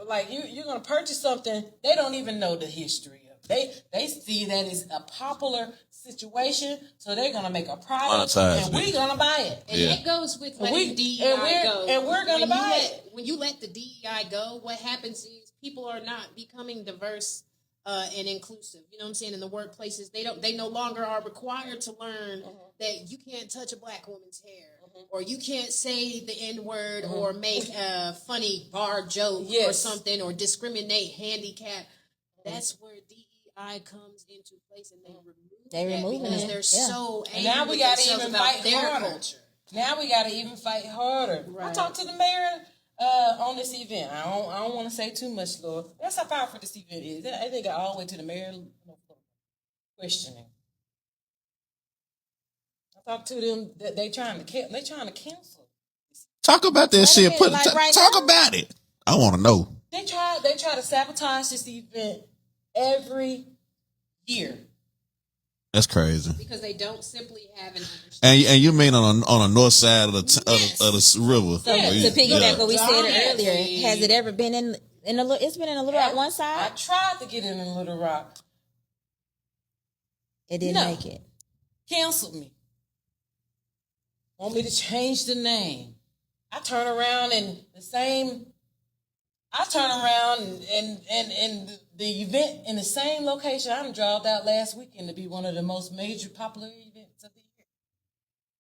like, you're going to purchase something, they don't even know the history of it. They see that it's a popular situation, so they're going to make a product, and we're going to buy it.
And that goes with letting DEI go.
And we're going to buy it.
When you let the DEI go, what happens is people are not becoming diverse and inclusive. You know what I'm saying? In the workplaces, they no longer are required to learn that you can't touch a black woman's hair, or you can't say the N-word, or make a funny bar joke or something, or discriminate handicap. That's where DEI comes into place, and they remove it because they're so angry.
And now we got to even fight harder.
Culture.
Now we got to even fight harder. Right. I talked to the mayor on this event. I don't want to say too much, Lord. That's how powerful this event is. I think I all the way to the mayor questioning. I talked to them that they trying to cancel.
Talk about that shit. Talk about it. I want to know.
They try to sabotage this event every year.
That's crazy.
Because they don't simply have an understanding.
And you mean on the north side of the river?
So to piggyback what we said earlier, has it ever been in a little? It's been in a Little Rock one side.
I tried to get in Little Rock.
It didn't make it.
Canceled me. Want me to change the name? I turn around and the event in the same location I dropped out last weekend to be one of the most major popular events of the year.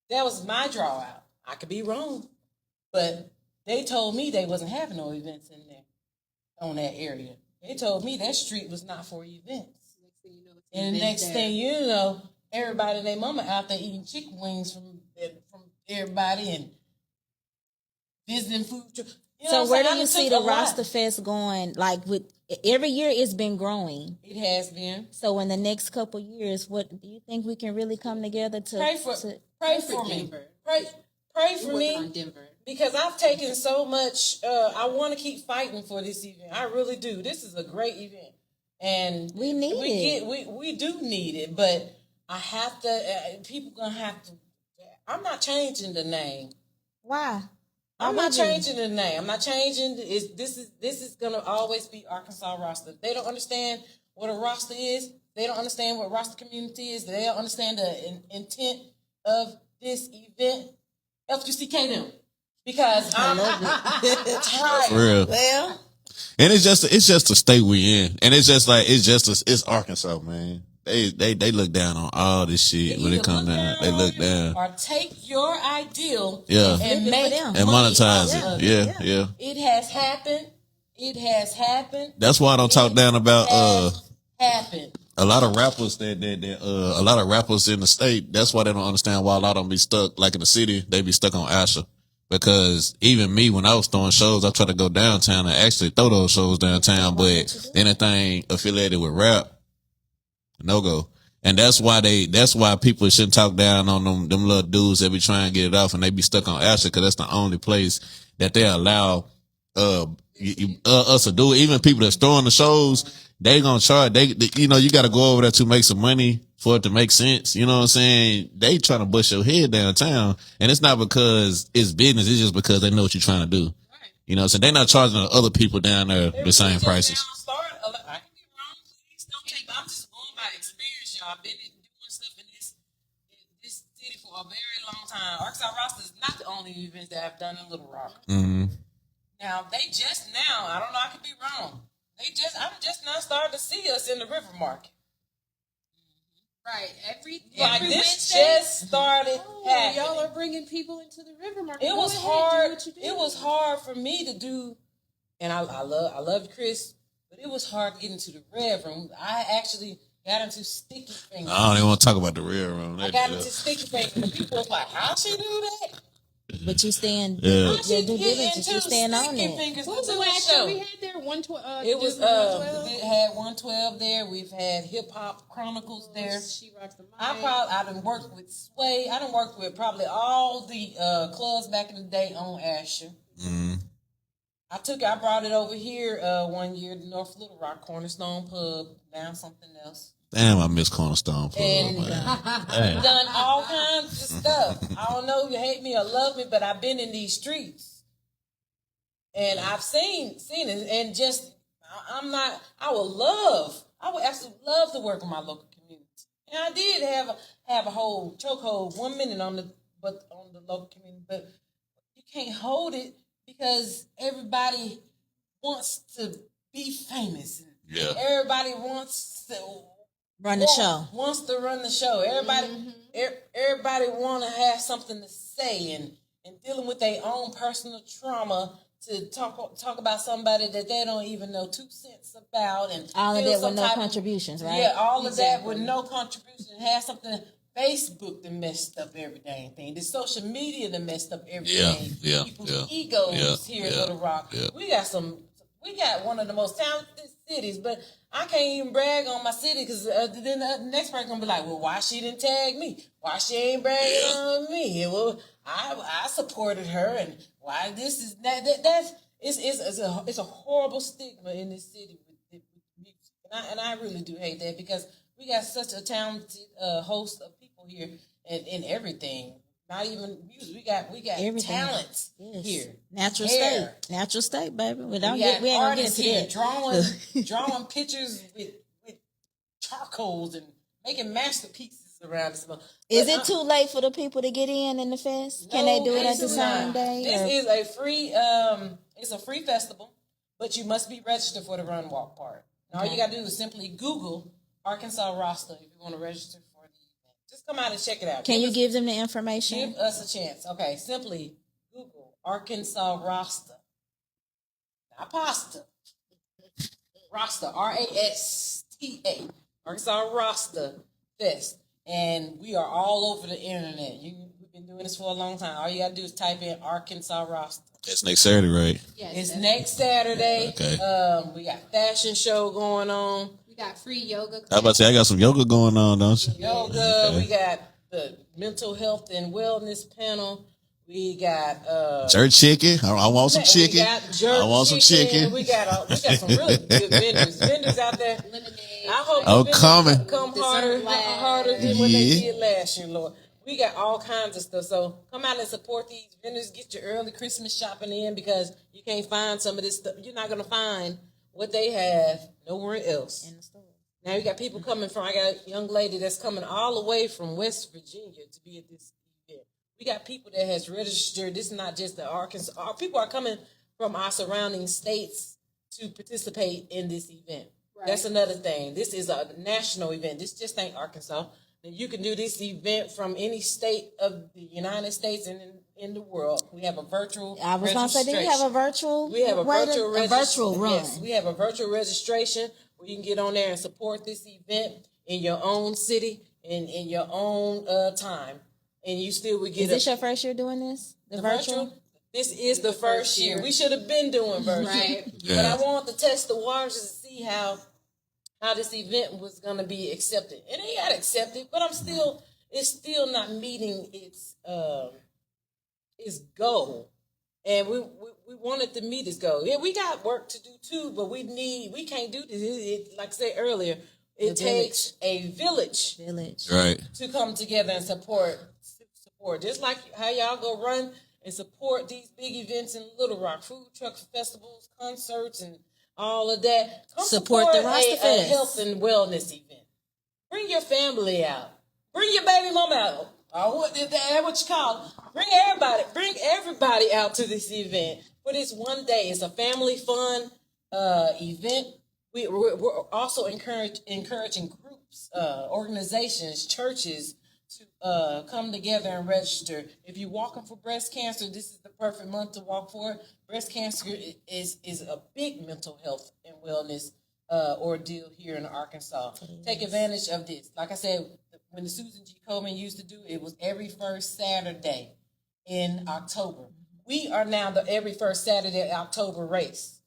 That was my draw out. I could be wrong, but they told me they wasn't having no events in there on that area. They told me that street was not for events. And the next thing you know, everybody and their mama out there eating chicken wings from everybody and visiting food trucks.
So where do you see the Rasta Fest going? Like with every year, it's been growing.
It has been.
So in the next couple years, what do you think we can really come together to
pray for me? Pray for me,
Denver.
Because I've taken so much. I want to keep fighting for this event. I really do. This is a great event, and
we need it.
We do need it, but I have to. People gonna have to. I'm not changing the name.
Why?
I'm not changing the name. I'm not changing. This is gonna always be Arkansas Rasta. They don't understand what a Rasta is. They don't understand what Rasta community is. They don't understand the intent of this event. FUCK them, because I'm tired.
For real.
Well,
and it's just a state we in, and it's Arkansas, man. They look down on all this shit when it come down. They look down.
Or take your ideal
and
make
and monetize it. Yeah.
It has happened.
That's why I don't talk down about
happened.
A lot of rappers a lot of rappers in the state. That's why they don't understand why a lot of them be stuck. Like in the city, they be stuck on Asher. Because even me, when I was throwing shows, I tried to go downtown and actually throw those shows downtown. But anything affiliated with rap, no go. And that's why people shouldn't talk down on them little dudes that be trying to get it off, and they be stuck on Asher because that's the only place that they allow us to do it. Even people that's throwing the shows, they gonna charge. You got to go over there to make some money for it to make sense. You know what I'm saying? They trying to bust your head downtown, and it's not because it's business. It's just because they know what you're trying to do. Right. You know, so they're not charging other people down there the same prices.
I'm just going by experience, y'all. I've been doing stuff in this a very long time. Arkansas Roster is not the only events that I've done in Little Rock.
Mm-hmm.
Now they just now, I don't know, I could be wrong. I'm just now starting to see us in the River Market.
Right, every
Like this
Wednesday,
just started happening.
y'all are bringing people into the River Market.
It
Go
was
ahead,
hard.
do what you do.
It was hard for me to do, and I love Chris, but it was hard to get into the Red Room. I actually got into sticky fingers.
I don't even want to talk about the Red Room.
I got into sticky fingers, and people was like, "How she do that?"
But you stand,
Yeah.
How she
due
get
diligence,
into
you stand on
sticky
it.
fingers
What was
to
the
do a
last
show?
show we had there? 112.
It was
112.
it had 112 there. We've had Hip Hop Chronicles there.
She rocks the mic.
I done worked with Sway. I done worked with probably all the clubs back in the day on Asher.
Mm-hmm.
I brought it over here one year, the North Little Rock Cornerstone Pub, now something else.
Damn, I miss Cornerstone Pub,
And
man.
I've done all kinds of stuff. I don't know if you hate me or love me, but I've been in these streets. And I've seen it, and just I would absolutely love to work in my local community. And I did have a whole chokehold 1 minute on the local community, but you can't hold it because everybody wants to be famous.
Yeah.
Everybody wants to
Run the show.
Wants to run the show. Everybody want to have something to say and dealing with their own personal trauma to talk about somebody that they don't even know 2 cents about, and
All of
feel
that
some
with no
type
contributions, right?
Yeah, all of that with no contribution. Have something. Facebook that messed up every dang thing. The social media that messed up everything. People's egos here in Little Rock.
Yeah.
We got one of the most talented cities, but I can't even brag on my city because then the next person gonna be like, well, why she didn't tag me? Why she ain't bragging on me? And, well, I supported her, and why this is it's a horrible stigma in this city with music, and I really do hate that because we got such a talented host of people here in everything. Not even music. We got
Everything.
talents
Yes.
here.
Natural state, baby. We
We
ain't
got
gonna get
artists
into
here
that.
drawing pictures with charcoals and making masterpieces around this.
Is it too late for the people to get in the fest? Can they do it at the same day?
This is a free. It's a free festival, but you must be registered for the run walk part. And all you got to do is simply Google Arkansas Roster if you want to register for the event. Just come out and check it out.
Can you give them the information?
Give us a chance. Okay, simply Google Arkansas Roster. Not pasta. Rasta, Rasta, Arkansas Roster Fest. And we are all over the internet. We've been doing this for a long time. All you got to do is type in Arkansas Roster.
It's next Saturday, right?
Yes,
It's next Saturday.
Okay.
We got fashion show going on.
We got free yoga.
I was about to say, I got some yoga going on, don't you?
Yoga.
Okay.
We got the mental health and wellness panel. We got
Jerk chicken. I want some chicken.
We got jerk
I want some chicken.
We got some really good vendors out there.
Lemonade.
I hope
I'm
the vendors
coming.
come
Dessert
harder than what they
Yeah.
did last year, Lord. We got all kinds of stuff. So come out and support these vendors. Get your early Christmas shopping in because you can't find some of this stuff. You're not going to find what they have nowhere else.
In the store.
Now you got people coming from. I got a young lady that's coming all the way from West Virginia to be at this event. We got people that has registered. This is not just the Arkansas. Our people are coming from our surrounding states to participate in this event.
Right.
That's another thing. This is a national event. This just ain't Arkansas. And you can do this event from any state of the United States and in the world. We have a virtual.
I was going to say, do you have a virtual?
We have a virtual
virtual run.
Yes, we have a virtual registration where you can get on there and support this event in your own city and in your own time, and you still would get.
Is this your first year doing this? The virtual?
This is the first year. We should have been doing virtual,
Right.
But I wanted to test the waters to see how this event was going to be accepted, and it got accepted. But it's still not meeting its goal. And we wanted to meet its goal. Yeah, we got work to do too, but we can't do this. Like I said earlier, it takes a village
Right.
to come together and support. Just like how y'all go run and support these big events in Little Rock, food truck festivals, concerts, and all of that. Come
Support the Rasta
a
Fest.
health and wellness event. Bring your family out. Bring your baby mama out. what is that? What you call it? Bring everybody out to this event for this one day. It's a family fun event. We're also encouraging groups, organizations, churches to come together and register. If you're walking for breast cancer, this is the perfect month to walk for it. Breast cancer is a big mental health and wellness ordeal here in Arkansas. Take advantage of this. Like I said, when the Susan G. Komen used to do it, was every first Saturday in October. We are now the every first Saturday October race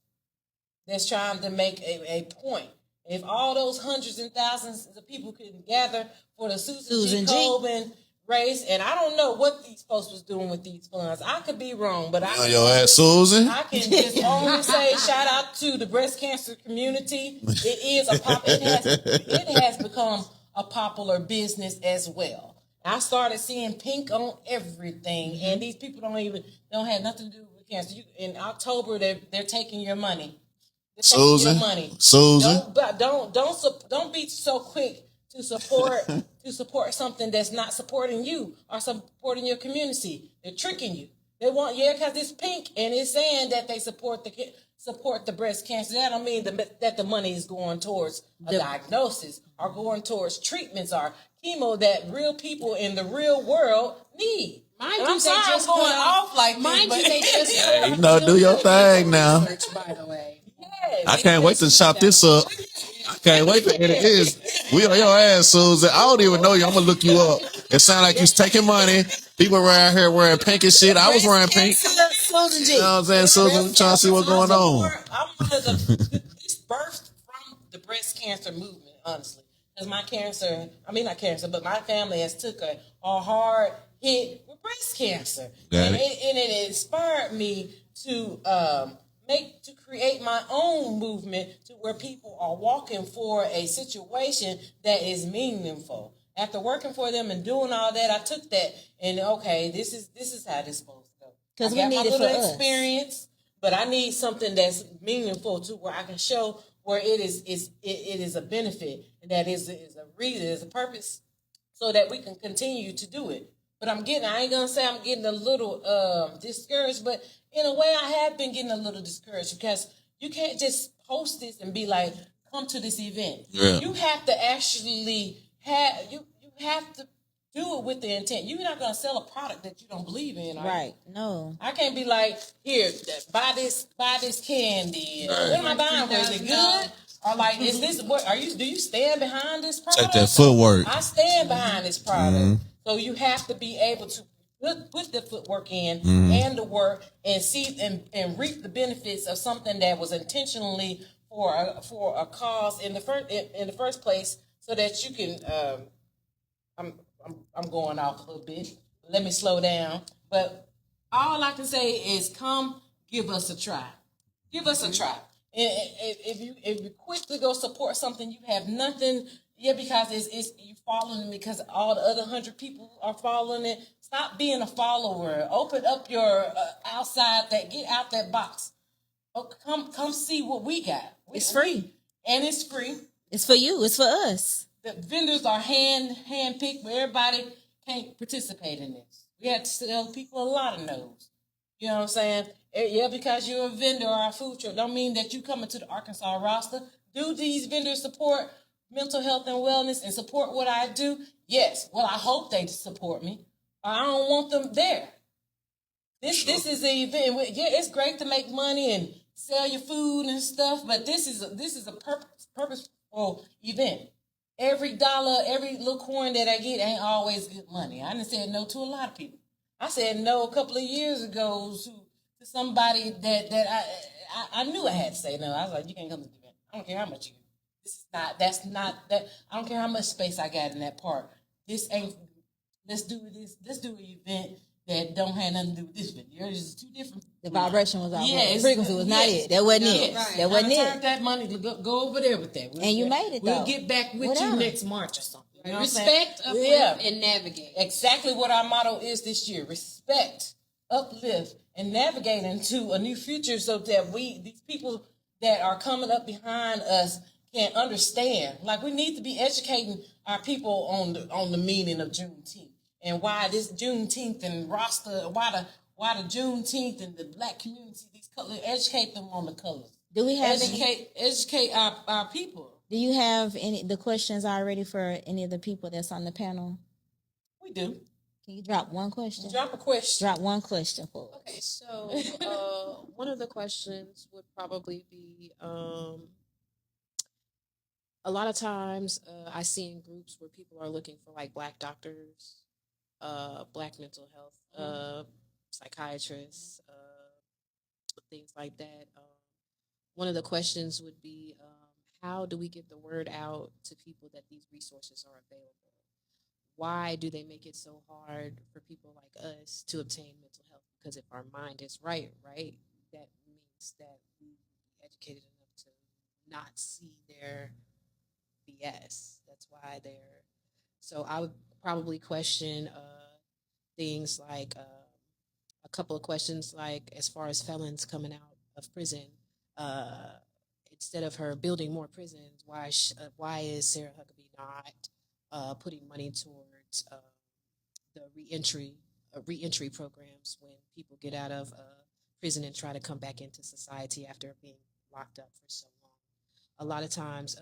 that's trying to make a point. If all those hundreds and thousands of people could gather for the Susan G. Komen race, and I don't know what these folks was doing with these funds. I could be wrong, but
your ass, Susan.
I can just only say shout out to the breast cancer community. It has become a popular business as well. I started seeing pink on everything, and these people don't have nothing to do with cancer. In October, they're taking your money.
Susan,
Don't be so quick to support something that's not supporting you or supporting your community. They're tricking you. They want because it's pink and it's saying that they support the breast cancer. That don't mean that the money is going towards a diagnosis or going towards treatments or chemo that real people in the real world need.
Mind you, they just going off like mind you, they just
do your thing now.
By the way.
I can't wait to chop this up. I can't wait to edit this. We on your ass, Susan. I don't even know you. I'm gonna look you up. It sounds like you're taking money. People around here wearing pink and shit. I was wearing pink.
Susan G.
You know what I'm saying, Susan? I'm trying to see what's going on.
I'm one of this birthed from the breast cancer movement, honestly. Because but my family has took a hard hit with breast cancer. And it inspired me to create my own movement to where people are walking for a situation that is meaningful. After working for them and doing all that, I took that and this is how this is supposed to go.
Because
I got my little experience, but I need something that's meaningful to where I can show where it is a benefit and that is a reason, is a purpose, so that we can continue to do it. But I ain't gonna say I'm getting a little discouraged, but in a way I have been getting a little discouraged because you can't just post this and be like, come to this event.
Yeah.
You have to actually you have to do it with the intent. You're not gonna sell a product that you don't believe in,
right? No.
I can't be like, here, buy this candy. Right. What am I buying for? Is it good? Or like, is this do you stand behind this product?
Take that footwork.
I stand behind this product. Mm-hmm. So you have to be able to put the footwork in and the work and see and reap the benefits of something that was intentionally for a cause in the first place, so that you can. I'm going off a little bit. Let me slow down. But all I can say is, come give us a try. Give us a try. And if you quick to go support something, you have nothing. Yeah, because it's you following it because all the other 100 people are following it. Stop being a follower. Open up your get out that box. Oh, come see what we got.
It's free.
And it's free.
It's for you. It's for us.
The vendors are hand picked, but everybody can't participate in this. We have to tell people a lot of no's. You know what I'm saying? Yeah, because you're a vendor or a food truck don't mean that you coming to the Arkansas roster. Do these vendors support mental health and wellness and support what I do? Yes. Well, I hope they support me. I don't want them there. This is an event. Yeah, it's great to make money and sell your food and stuff, but this is a purposeful event. Every dollar, every little coin that I get ain't always good money. I done said no to a lot of people. I said no a couple of years ago to somebody that I knew I had to say no. I was like, you can't come to the event. I don't care how much you get. That's not that. I don't care how much space I got in that park. Let's do an event that don't have nothing to do with this video. It's two different.
The vibration was off. The frequency was not it. That wasn't it.
Right.
That wasn't it.
Turn that money to go over there with that.
And you made it, though.
We'll get back with you next March or something. You know
respect, uplift, and navigate.
Exactly what our motto is this year. Respect, uplift, and navigate into a new future, so that these people that are coming up behind us can understand. Like, we need to be educating our people on the meaning of Juneteenth. and why this Juneteenth and Rasta, why the Juneteenth and the black community, these colors, educate them on the colors.
Do we have
educate our people?
Do you have the questions already for any of the people that's on the panel?
We do.
Can you drop one question?
Drop a question.
Drop one question for us.
Okay, so one of the questions would probably be a lot of times I see in groups where people are looking for like black doctors, black mental health psychiatrists, things like that. One of the questions would be, how do we get the word out to people that these resources are available? Why do they make it so hard for people like us to obtain mental health? Because if our mind is right, that means that we be educated enough to not see their BS. That's why they're. So I would probably question things like a couple of questions like as far as felons coming out of prison. Instead of her building more prisons, why is Sarah Huckabee not putting money towards the reentry programs when people get out of prison and try to come back into society after being locked up for so long? A lot of times,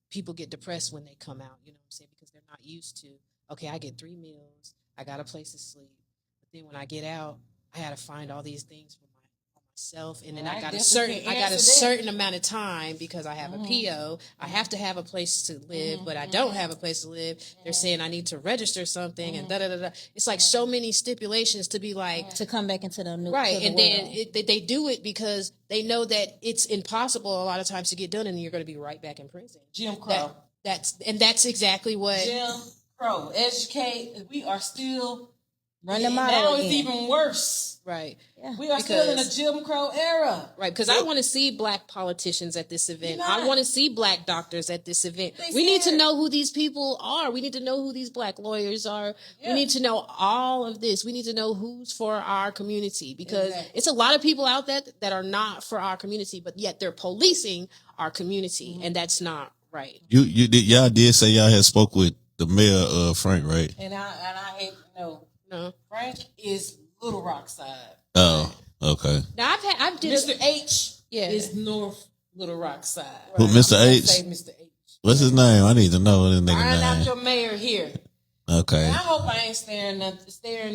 people get depressed when they come out. You know what I'm saying? Because they're not used to. Okay, I get 3 meals, I got a place to sleep, but then when I get out, I got to find all these things for myself, and then I got a certain amount of time because I have a PO. I have to have a place to live, but I don't have a place to live. They're saying I need to register something and da da da da. It's like so many stipulations to be like
to come back into the new
right,
the
and
world.
then they do it because they know that it's impossible a lot of times to get done, and you're going to be right back in prison.
Jim Crow.
That's exactly what
Jim Crow. Educate. We are still.
Run the model
now
again.
It's even worse.
Right.
Yeah.
We are still in a Jim Crow era.
Right, because I want to see black politicians at this event. I want to see black doctors at this event. We need to know who these people are. We need to know who these black lawyers are. Yeah. We need to know all of this. We need to know who's for our community because it's a lot of people out there that are not for our community, but yet they're policing our community, and that's not right.
Y'all did say y'all had spoke with the mayor of Frank, right?
And I hate No. Frank is Little Rock side.
Oh, okay.
Now I've did
Mr. H is North Little Rock side.
Who, Mr. H?
Say Mr. H.
What's his name? I need to know this nigga name.
I'm not your mayor here.
Okay.
And I hope I ain't staring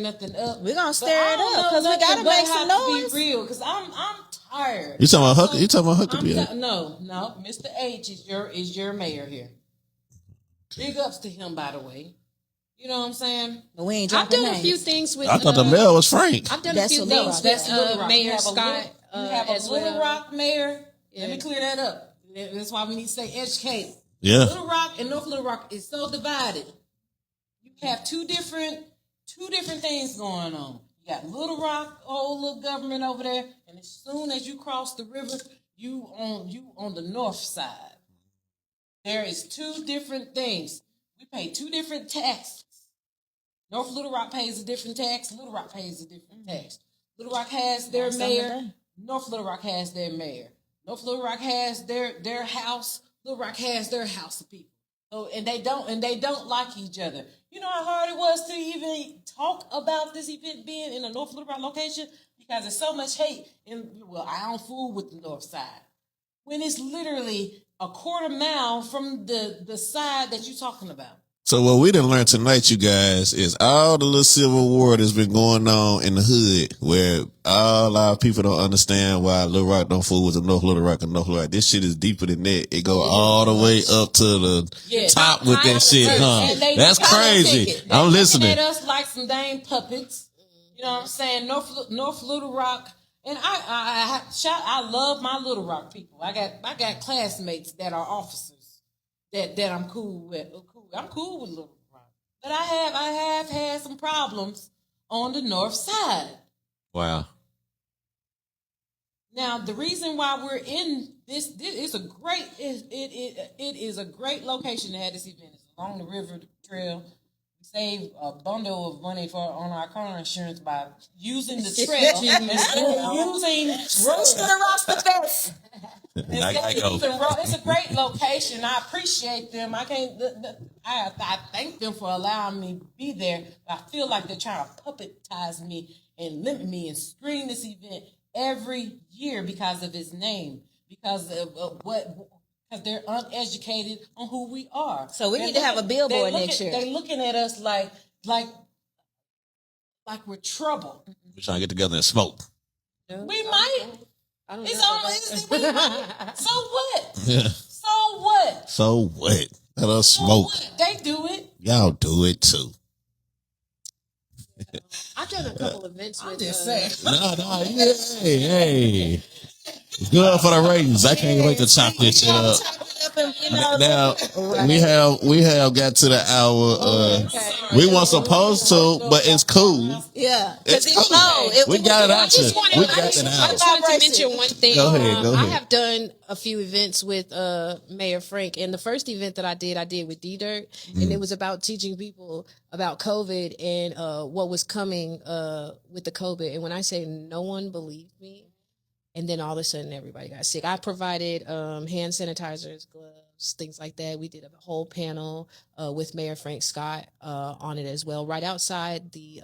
nothing up.
We're gonna stare it up because we gotta make some noise.
To be real, because I'm tired.
You talking about Huckabee? You talking about Huckabee?
No. Mr. H is your mayor here. Big ups to him, by the way. You know what I'm saying?
But we ain't
I've done
names.
a few things with.
I thought the mayor was Frank.
I've done a few things with Mayor Scott.
You have a Little Rock mayor.
Yeah.
Let me clear that up. That's why we need to stay educated.
Yeah.
Little Rock and North Little Rock is so divided. You have two different things going on. You got Little Rock, old little government over there, and as soon as you cross the river, you on the north side. There is two different things. We pay two different taxes. North Little Rock pays a different tax. Little Rock pays a different tax. Little Rock has their mayor. North Little Rock has their mayor. North Little Rock has their house. Little Rock has their house of people. So and they don't like each other. You know how hard it was to even talk about this event being in a North Little Rock location because there's so much hate. I don't fool with the north side when it's literally a quarter mile from the side that you're talking about.
So what we done learned tonight, you guys, is all the little civil war that's been going on in the hood where all our people don't understand why Little Rock don't fool with the North Little Rock and North Little Rock. This shit is deeper than that. It go all the way up to the top with that shit, huh? That's crazy. I'm listening.
At us like some dang puppets. You know what I'm saying? North Little Rock. And I love my Little Rock people. I got classmates that are officers that I'm cool with. I'm cool with Little Rock, but I have had some problems on the north side.
Wow.
Now the reason why we're in this is it is a great location to have this event. It's along the river trail. Save a bundle of money on our car insurance by using the trail using Roots to the Rasta Fest.
I go.
It's a great location. I appreciate them. I I thank them for allowing me to be there. But I feel like they're trying to puppetize me and limit me and screen this event every year because of his name, because of because they're uneducated on who we are.
So we need to have a billboard next year.
They're looking at us like we're trouble.
We're trying to get together and smoke.
We might.
I don't
It's
know.
only we might. So what?
Yeah.
So what?
So what? Let us smoke.
So what? They do it.
Y'all do it too.
I've done a couple events with.
Just saying.
No, hey. Good for the ratings. I can't wait to chop this shit up. Now we have got to the hour. We weren't supposed to, but it's cool.
Yeah,
It's
because
cool. We got it out there. We got it
I
out.
just wanted to mention one thing.
Go ahead.
I have done a few events with Mayor Frank, and the first event that I did with D-Dirt, and it was about teaching people about COVID and what was coming with the COVID. And when I say no one believed me, and then all of a sudden everybody got sick. I provided hand sanitizers, gloves, things like that. We did a whole panel with Mayor Frank Scott on it as well, right outside the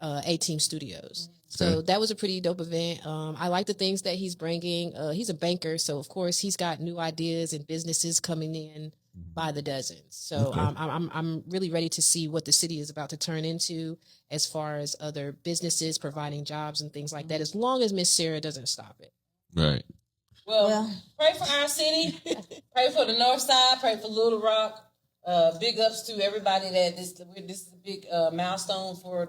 A-Team Studios. So that was a pretty dope event. I like the things that he's bringing. He's a banker, so of course he's got new ideas and businesses coming in by the dozens. So I'm really ready to see what the city is about to turn into as far as other businesses providing jobs and things like that, as long as Miss Sarah doesn't stop it.
Right.
Well, pray for our city. Pray for the North Side. Pray for Little Rock. Big ups to everybody that this is a big milestone for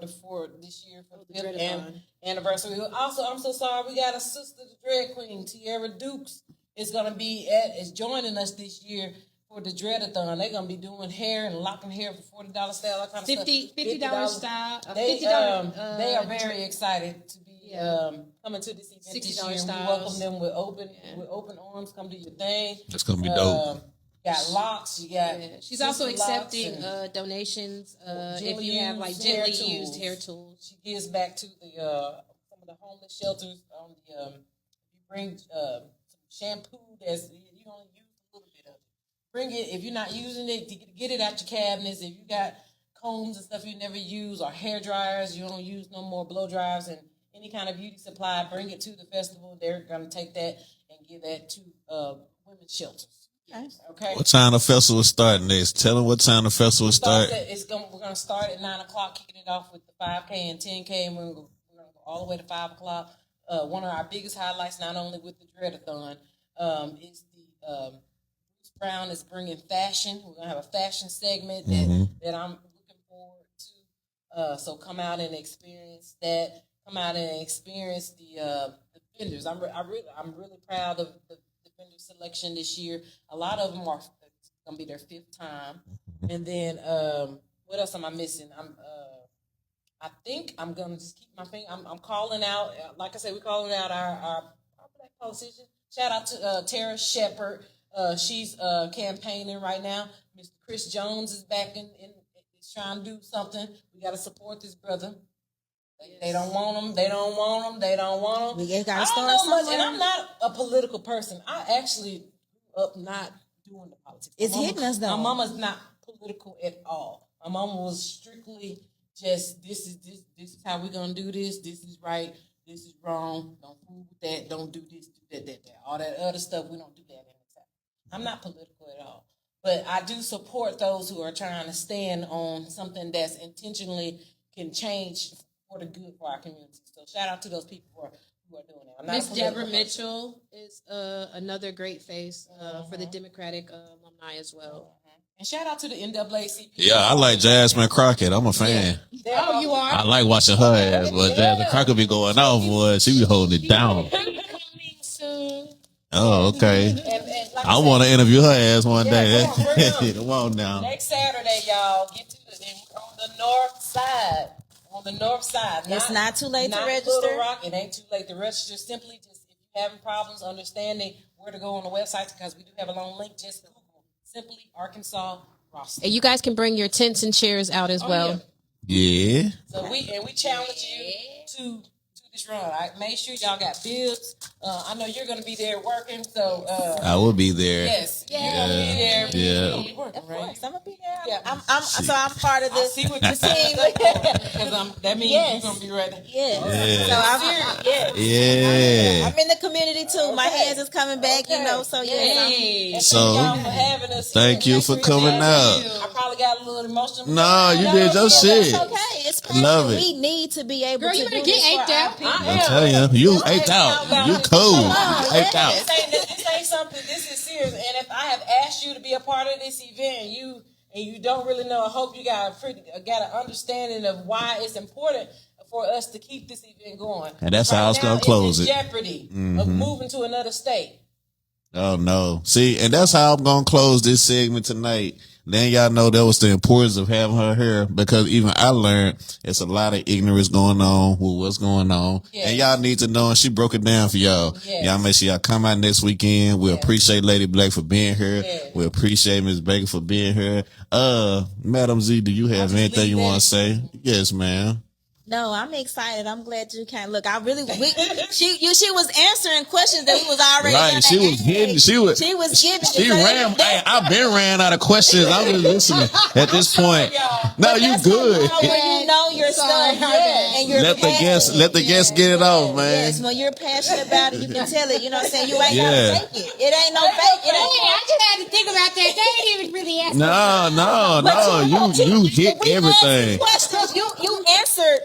this year for the 5th anniversary. Also, I'm so sorry we got a sister, the Dread Queen, Tierra Dukes, is joining us this year for the Dreadathon. They're gonna be doing hair and locking hair for $40 style, that kind of stuff.
$50 style.
They are very excited to be coming to this event this year. And we welcome them with open arms. Come do your thing.
That's gonna be dope.
You got locks. You got.
She's also accepting donations if you have like gently used hair tools.
She gives back to the some of the homeless shelters. If you bring some shampoo you only use a little bit of it. Bring it if you're not using it. Get it out your cabinets. If you got combs and stuff you never use, or hair dryers you don't use no more, blow dryers and any kind of beauty supply, bring it to the festival. They're gonna take that and give that to women's shelters. Okay.
What time the festival is starting next? Tell them what time the festival starts.
We're gonna start at 9:00, kicking it off with the 5K and 10K, and we're gonna go all the way to 5:00. One of our biggest highlights, not only with the Dreadathon, is the Bruce Brown is bringing fashion. We're gonna have a fashion segment that I'm looking forward to. So come out and experience that. Come out and experience the vendors. I'm really proud of the vendor selection this year. A lot of them are gonna be their 5th time. And then what else am I missing? I think I'm gonna just keep my finger. I'm calling out, like I said, we're calling out our black politician. Shout out to Tara Shepard. She's campaigning right now. Mr. Chris Jones is back in is trying to do something. We gotta support this brother. They don't want them. They don't want them. They don't want them.
We just gotta
I
start
don't know much,
somewhere.
and I'm not a political person. I actually grew up not doing the politics.
It's hitting us though.
My mama's not political at all. My mama was strictly just this is how we're gonna do this. This is right. This is wrong. Don't fool with that. Don't do this. Do that. All that other stuff. We don't do that in the South. I'm not political at all, but I do support those who are trying to stand on something that's intentionally can change for the good for our community. So shout out to those people who are doing that.
Miss Deborah Mitchell is another great face for the Democratic alumni as well.
And shout out to the NAACP.
Yeah, I like Jasmine Crockett. I'm a fan.
Yeah.
Oh, you are?
I like watching her ass, but Jasmine Crockett be going off, boy. She be holding it down.
Coming soon.
Oh, okay.
And like
I
said,
want to interview her ass one
Yeah,
day.
bring her.
Come on now.
next Saturday, y'all, get to on the north side. On the north side.
It's not too late to
not
register.
Little Rock. It ain't too late to register. Simply just if you're having problems understanding where to go on the website, because we do have a long link, just Google Simply Arkansas Roster.
And you guys can bring your tents and chairs out as well.
Yeah.
So we challenge you to this run. Make sure y'all got bibs. I know you're gonna be there working, so
I will be there.
yes, you're gonna be there.
Yeah.
You're gonna be working,
Of
right?
course, I'm gonna be there.
Yeah.
So I'm part of
I
this
see what you're saying, because that means
Yes.
you're gonna be ready.
Yeah.
Yeah.
So I'm
Yeah.
I'm in the community too. My
Okay.
hands is coming back, you know. So yeah.
Hey,
So,
y'all for having us.
thank
here.
you for coming out.
I probably got a little emotional.
No, you did your shit.
It's okay. It's passion.
Love it.
We need to be able
Girl,
to
you
do
better
this
get
for
aped
our
out.
people.
I'm telling you, you aped out. You cool. Aped out.
This ain't something. This is serious. And if I have asked you to be a part of this event, and you don't really know, I hope you got an understanding of why it's important for us to keep this event going.
And that's how I was gonna close it.
Jeopardy of moving to another state.
Oh no. See, and that's how I'm gonna close this segment tonight. Then y'all know that was the importance of having her here, because even I learned it's a lot of ignorance going on with what's going on.
Yes.
And y'all need to know, and she broke it down for y'all.
Yes.
Y'all make sure y'all come out next weekend. We appreciate Lady Black for being here.
Yes.
We appreciate Ms. Baker for being here. Madam Z, do you have anything you want to say? Yes, ma'am.
No, I'm excited. I'm glad you can look. I really, she was answering questions that we was already.
Right, she was getting, she was
giving.
She ran. Hey, I've been ran out of questions. I'm just listening at this point. No, you good.
When you know your stuff, and you're
Let the guests get it off, man.
Yes, when you're passionate about it, you can tell it. You know what I'm saying? You ain't
Yeah.
gotta fake it. It ain't no fake. It ain't.
I just had to think about that. They didn't even really ask.
No. You hit
We asked
everything.
Questions you answered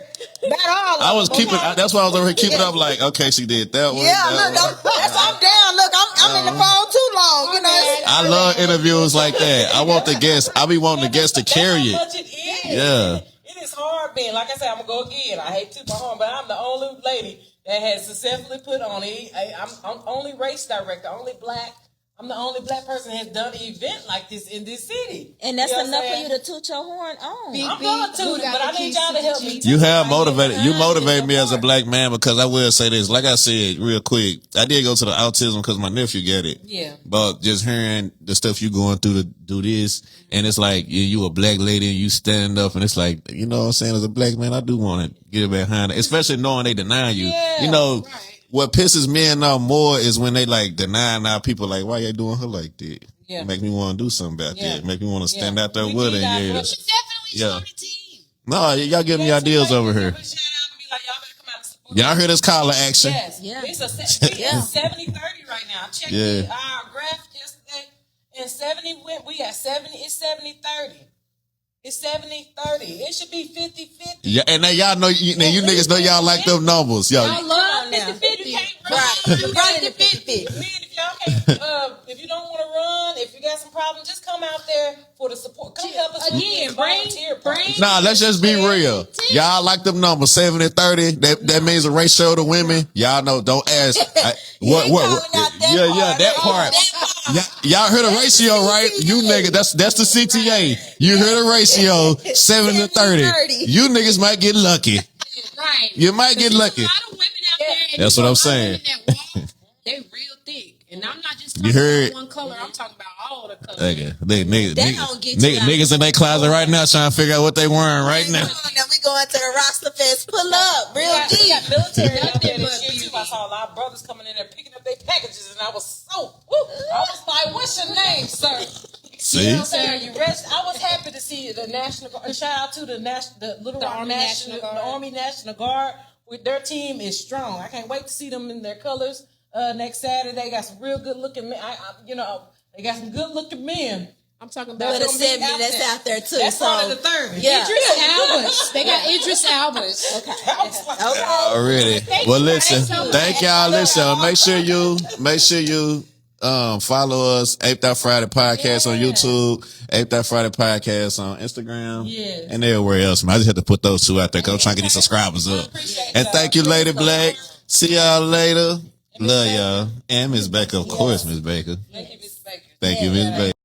about all.
I was
of them,
keeping.
okay?
That's why I was over here keeping up. Like, okay, she did that one.
Yeah,
that
look,
one.
I'm down. Look, I'm in the phone too long. You know.
I love interviews like that. I want the guests. I be wanting the guests to carry
That's how
it.
much it is.
Yeah.
It is hard being, like I said, I'm going to go again. I hate to my home, but I'm the only lady that has successfully put on it. I'm only race director, only black. I'm the only black person that has done an event like this in this city.
And that's
You know what
enough
I'm
for
saying?
you to toot your horn on.
I'm going to, but I need y'all to help me.
You have motivated. You motivate me as a black man, because I will say this. Like I said, real quick, I did go to the autism because my nephew got it.
Yeah.
But just hearing the stuff you going through to do this, and it's like you a black lady and you stand up, and it's like, you know what I'm saying, as a black man, I do want to get behind it, especially knowing they deny you.
Yeah.
You know, what pisses me off more is when they like deny now people like, why you doing her like that?
Yeah.
Make me want to do something about
Yeah.
that. Make me want to stand
Yeah.
out there
We
with
need
it.
our
Yeah.
push.
Definitely
Yeah.
on the team.
No, y'all give me ideas over here.
Shout out and be like, y'all better come out and support
Y'all hear this caller action?
Yes.
Yeah.
It's 70-30 right now. I checked
Yeah.
our graph yesterday, and 70 went. We got 70. It's 70-30. It's 70-30. It should be 50-50.
Yeah, and now y'all know, you niggas know y'all like them numbers. Yo,
I love
now.
50-50.
You can't
Right.
run.
You running the 50.
Man, if y'all can't, if you don't want to run, if you got some problems, just come out there for the support. Come help us with
Again,
this
bring-
volunteer
bring-
part.
nah, let's just be real. Y'all like them numbers 70-30. That means a ratio to women. Y'all know. Don't ask. What?
calling out that
Yeah,
part.
that part. Y'all heard the ratio, right? You niggas, that's the CTA. You heard the ratio 70-30. You niggas might get lucky.
Right.
You might get lucky.
There's a lot of women out there. And
That's
you
what
know,
I'm
a lot of
saying.
women that walk, they real thick. And I'm not just
You
talking
heard-
about one color. I'm talking about all the colors.
Okay,
don't get you out.
niggas in their closet right now trying to figure out what they wearing right now.
Now we going to the roster fest. Pull up, real
We
deep.
got military out there
Nothing
this
but
year too.
beauty.
I saw a lot of brothers coming in there picking up their packages, and I was so, I was like, "What's your name, sir?"
See?
You know what I'm saying? You rest. I was happy to see the National Guard. Shout out to the Little Rock
Army
National,
National Guard.
the Army National Guard. With their team is strong. I can't wait to see them in their colors next Saturday. They got some real good looking men. They got some good looking men.
I'm talking about
But a
gonna be
70
out
that's
there.
out there too.
That's
so
part of the 30.
yeah.
Idris Albers. They got Idris Albers.
Okay.
Okay.
Already. Well, listen. Thank y'all. Listen. Make sure you follow us. ApedOut Friday Podcast on YouTube. ApedOut Friday Podcast on Instagram.
Yes.
And everywhere else. Man, I just had to put those two out there because I'm trying to get these subscribers up. And thank you, Lady Black. See y'all later. Love y'all. And Miss Baker, of course, Miss Baker.
Thank you, Miss Baker.
Thank you, Miss Baker.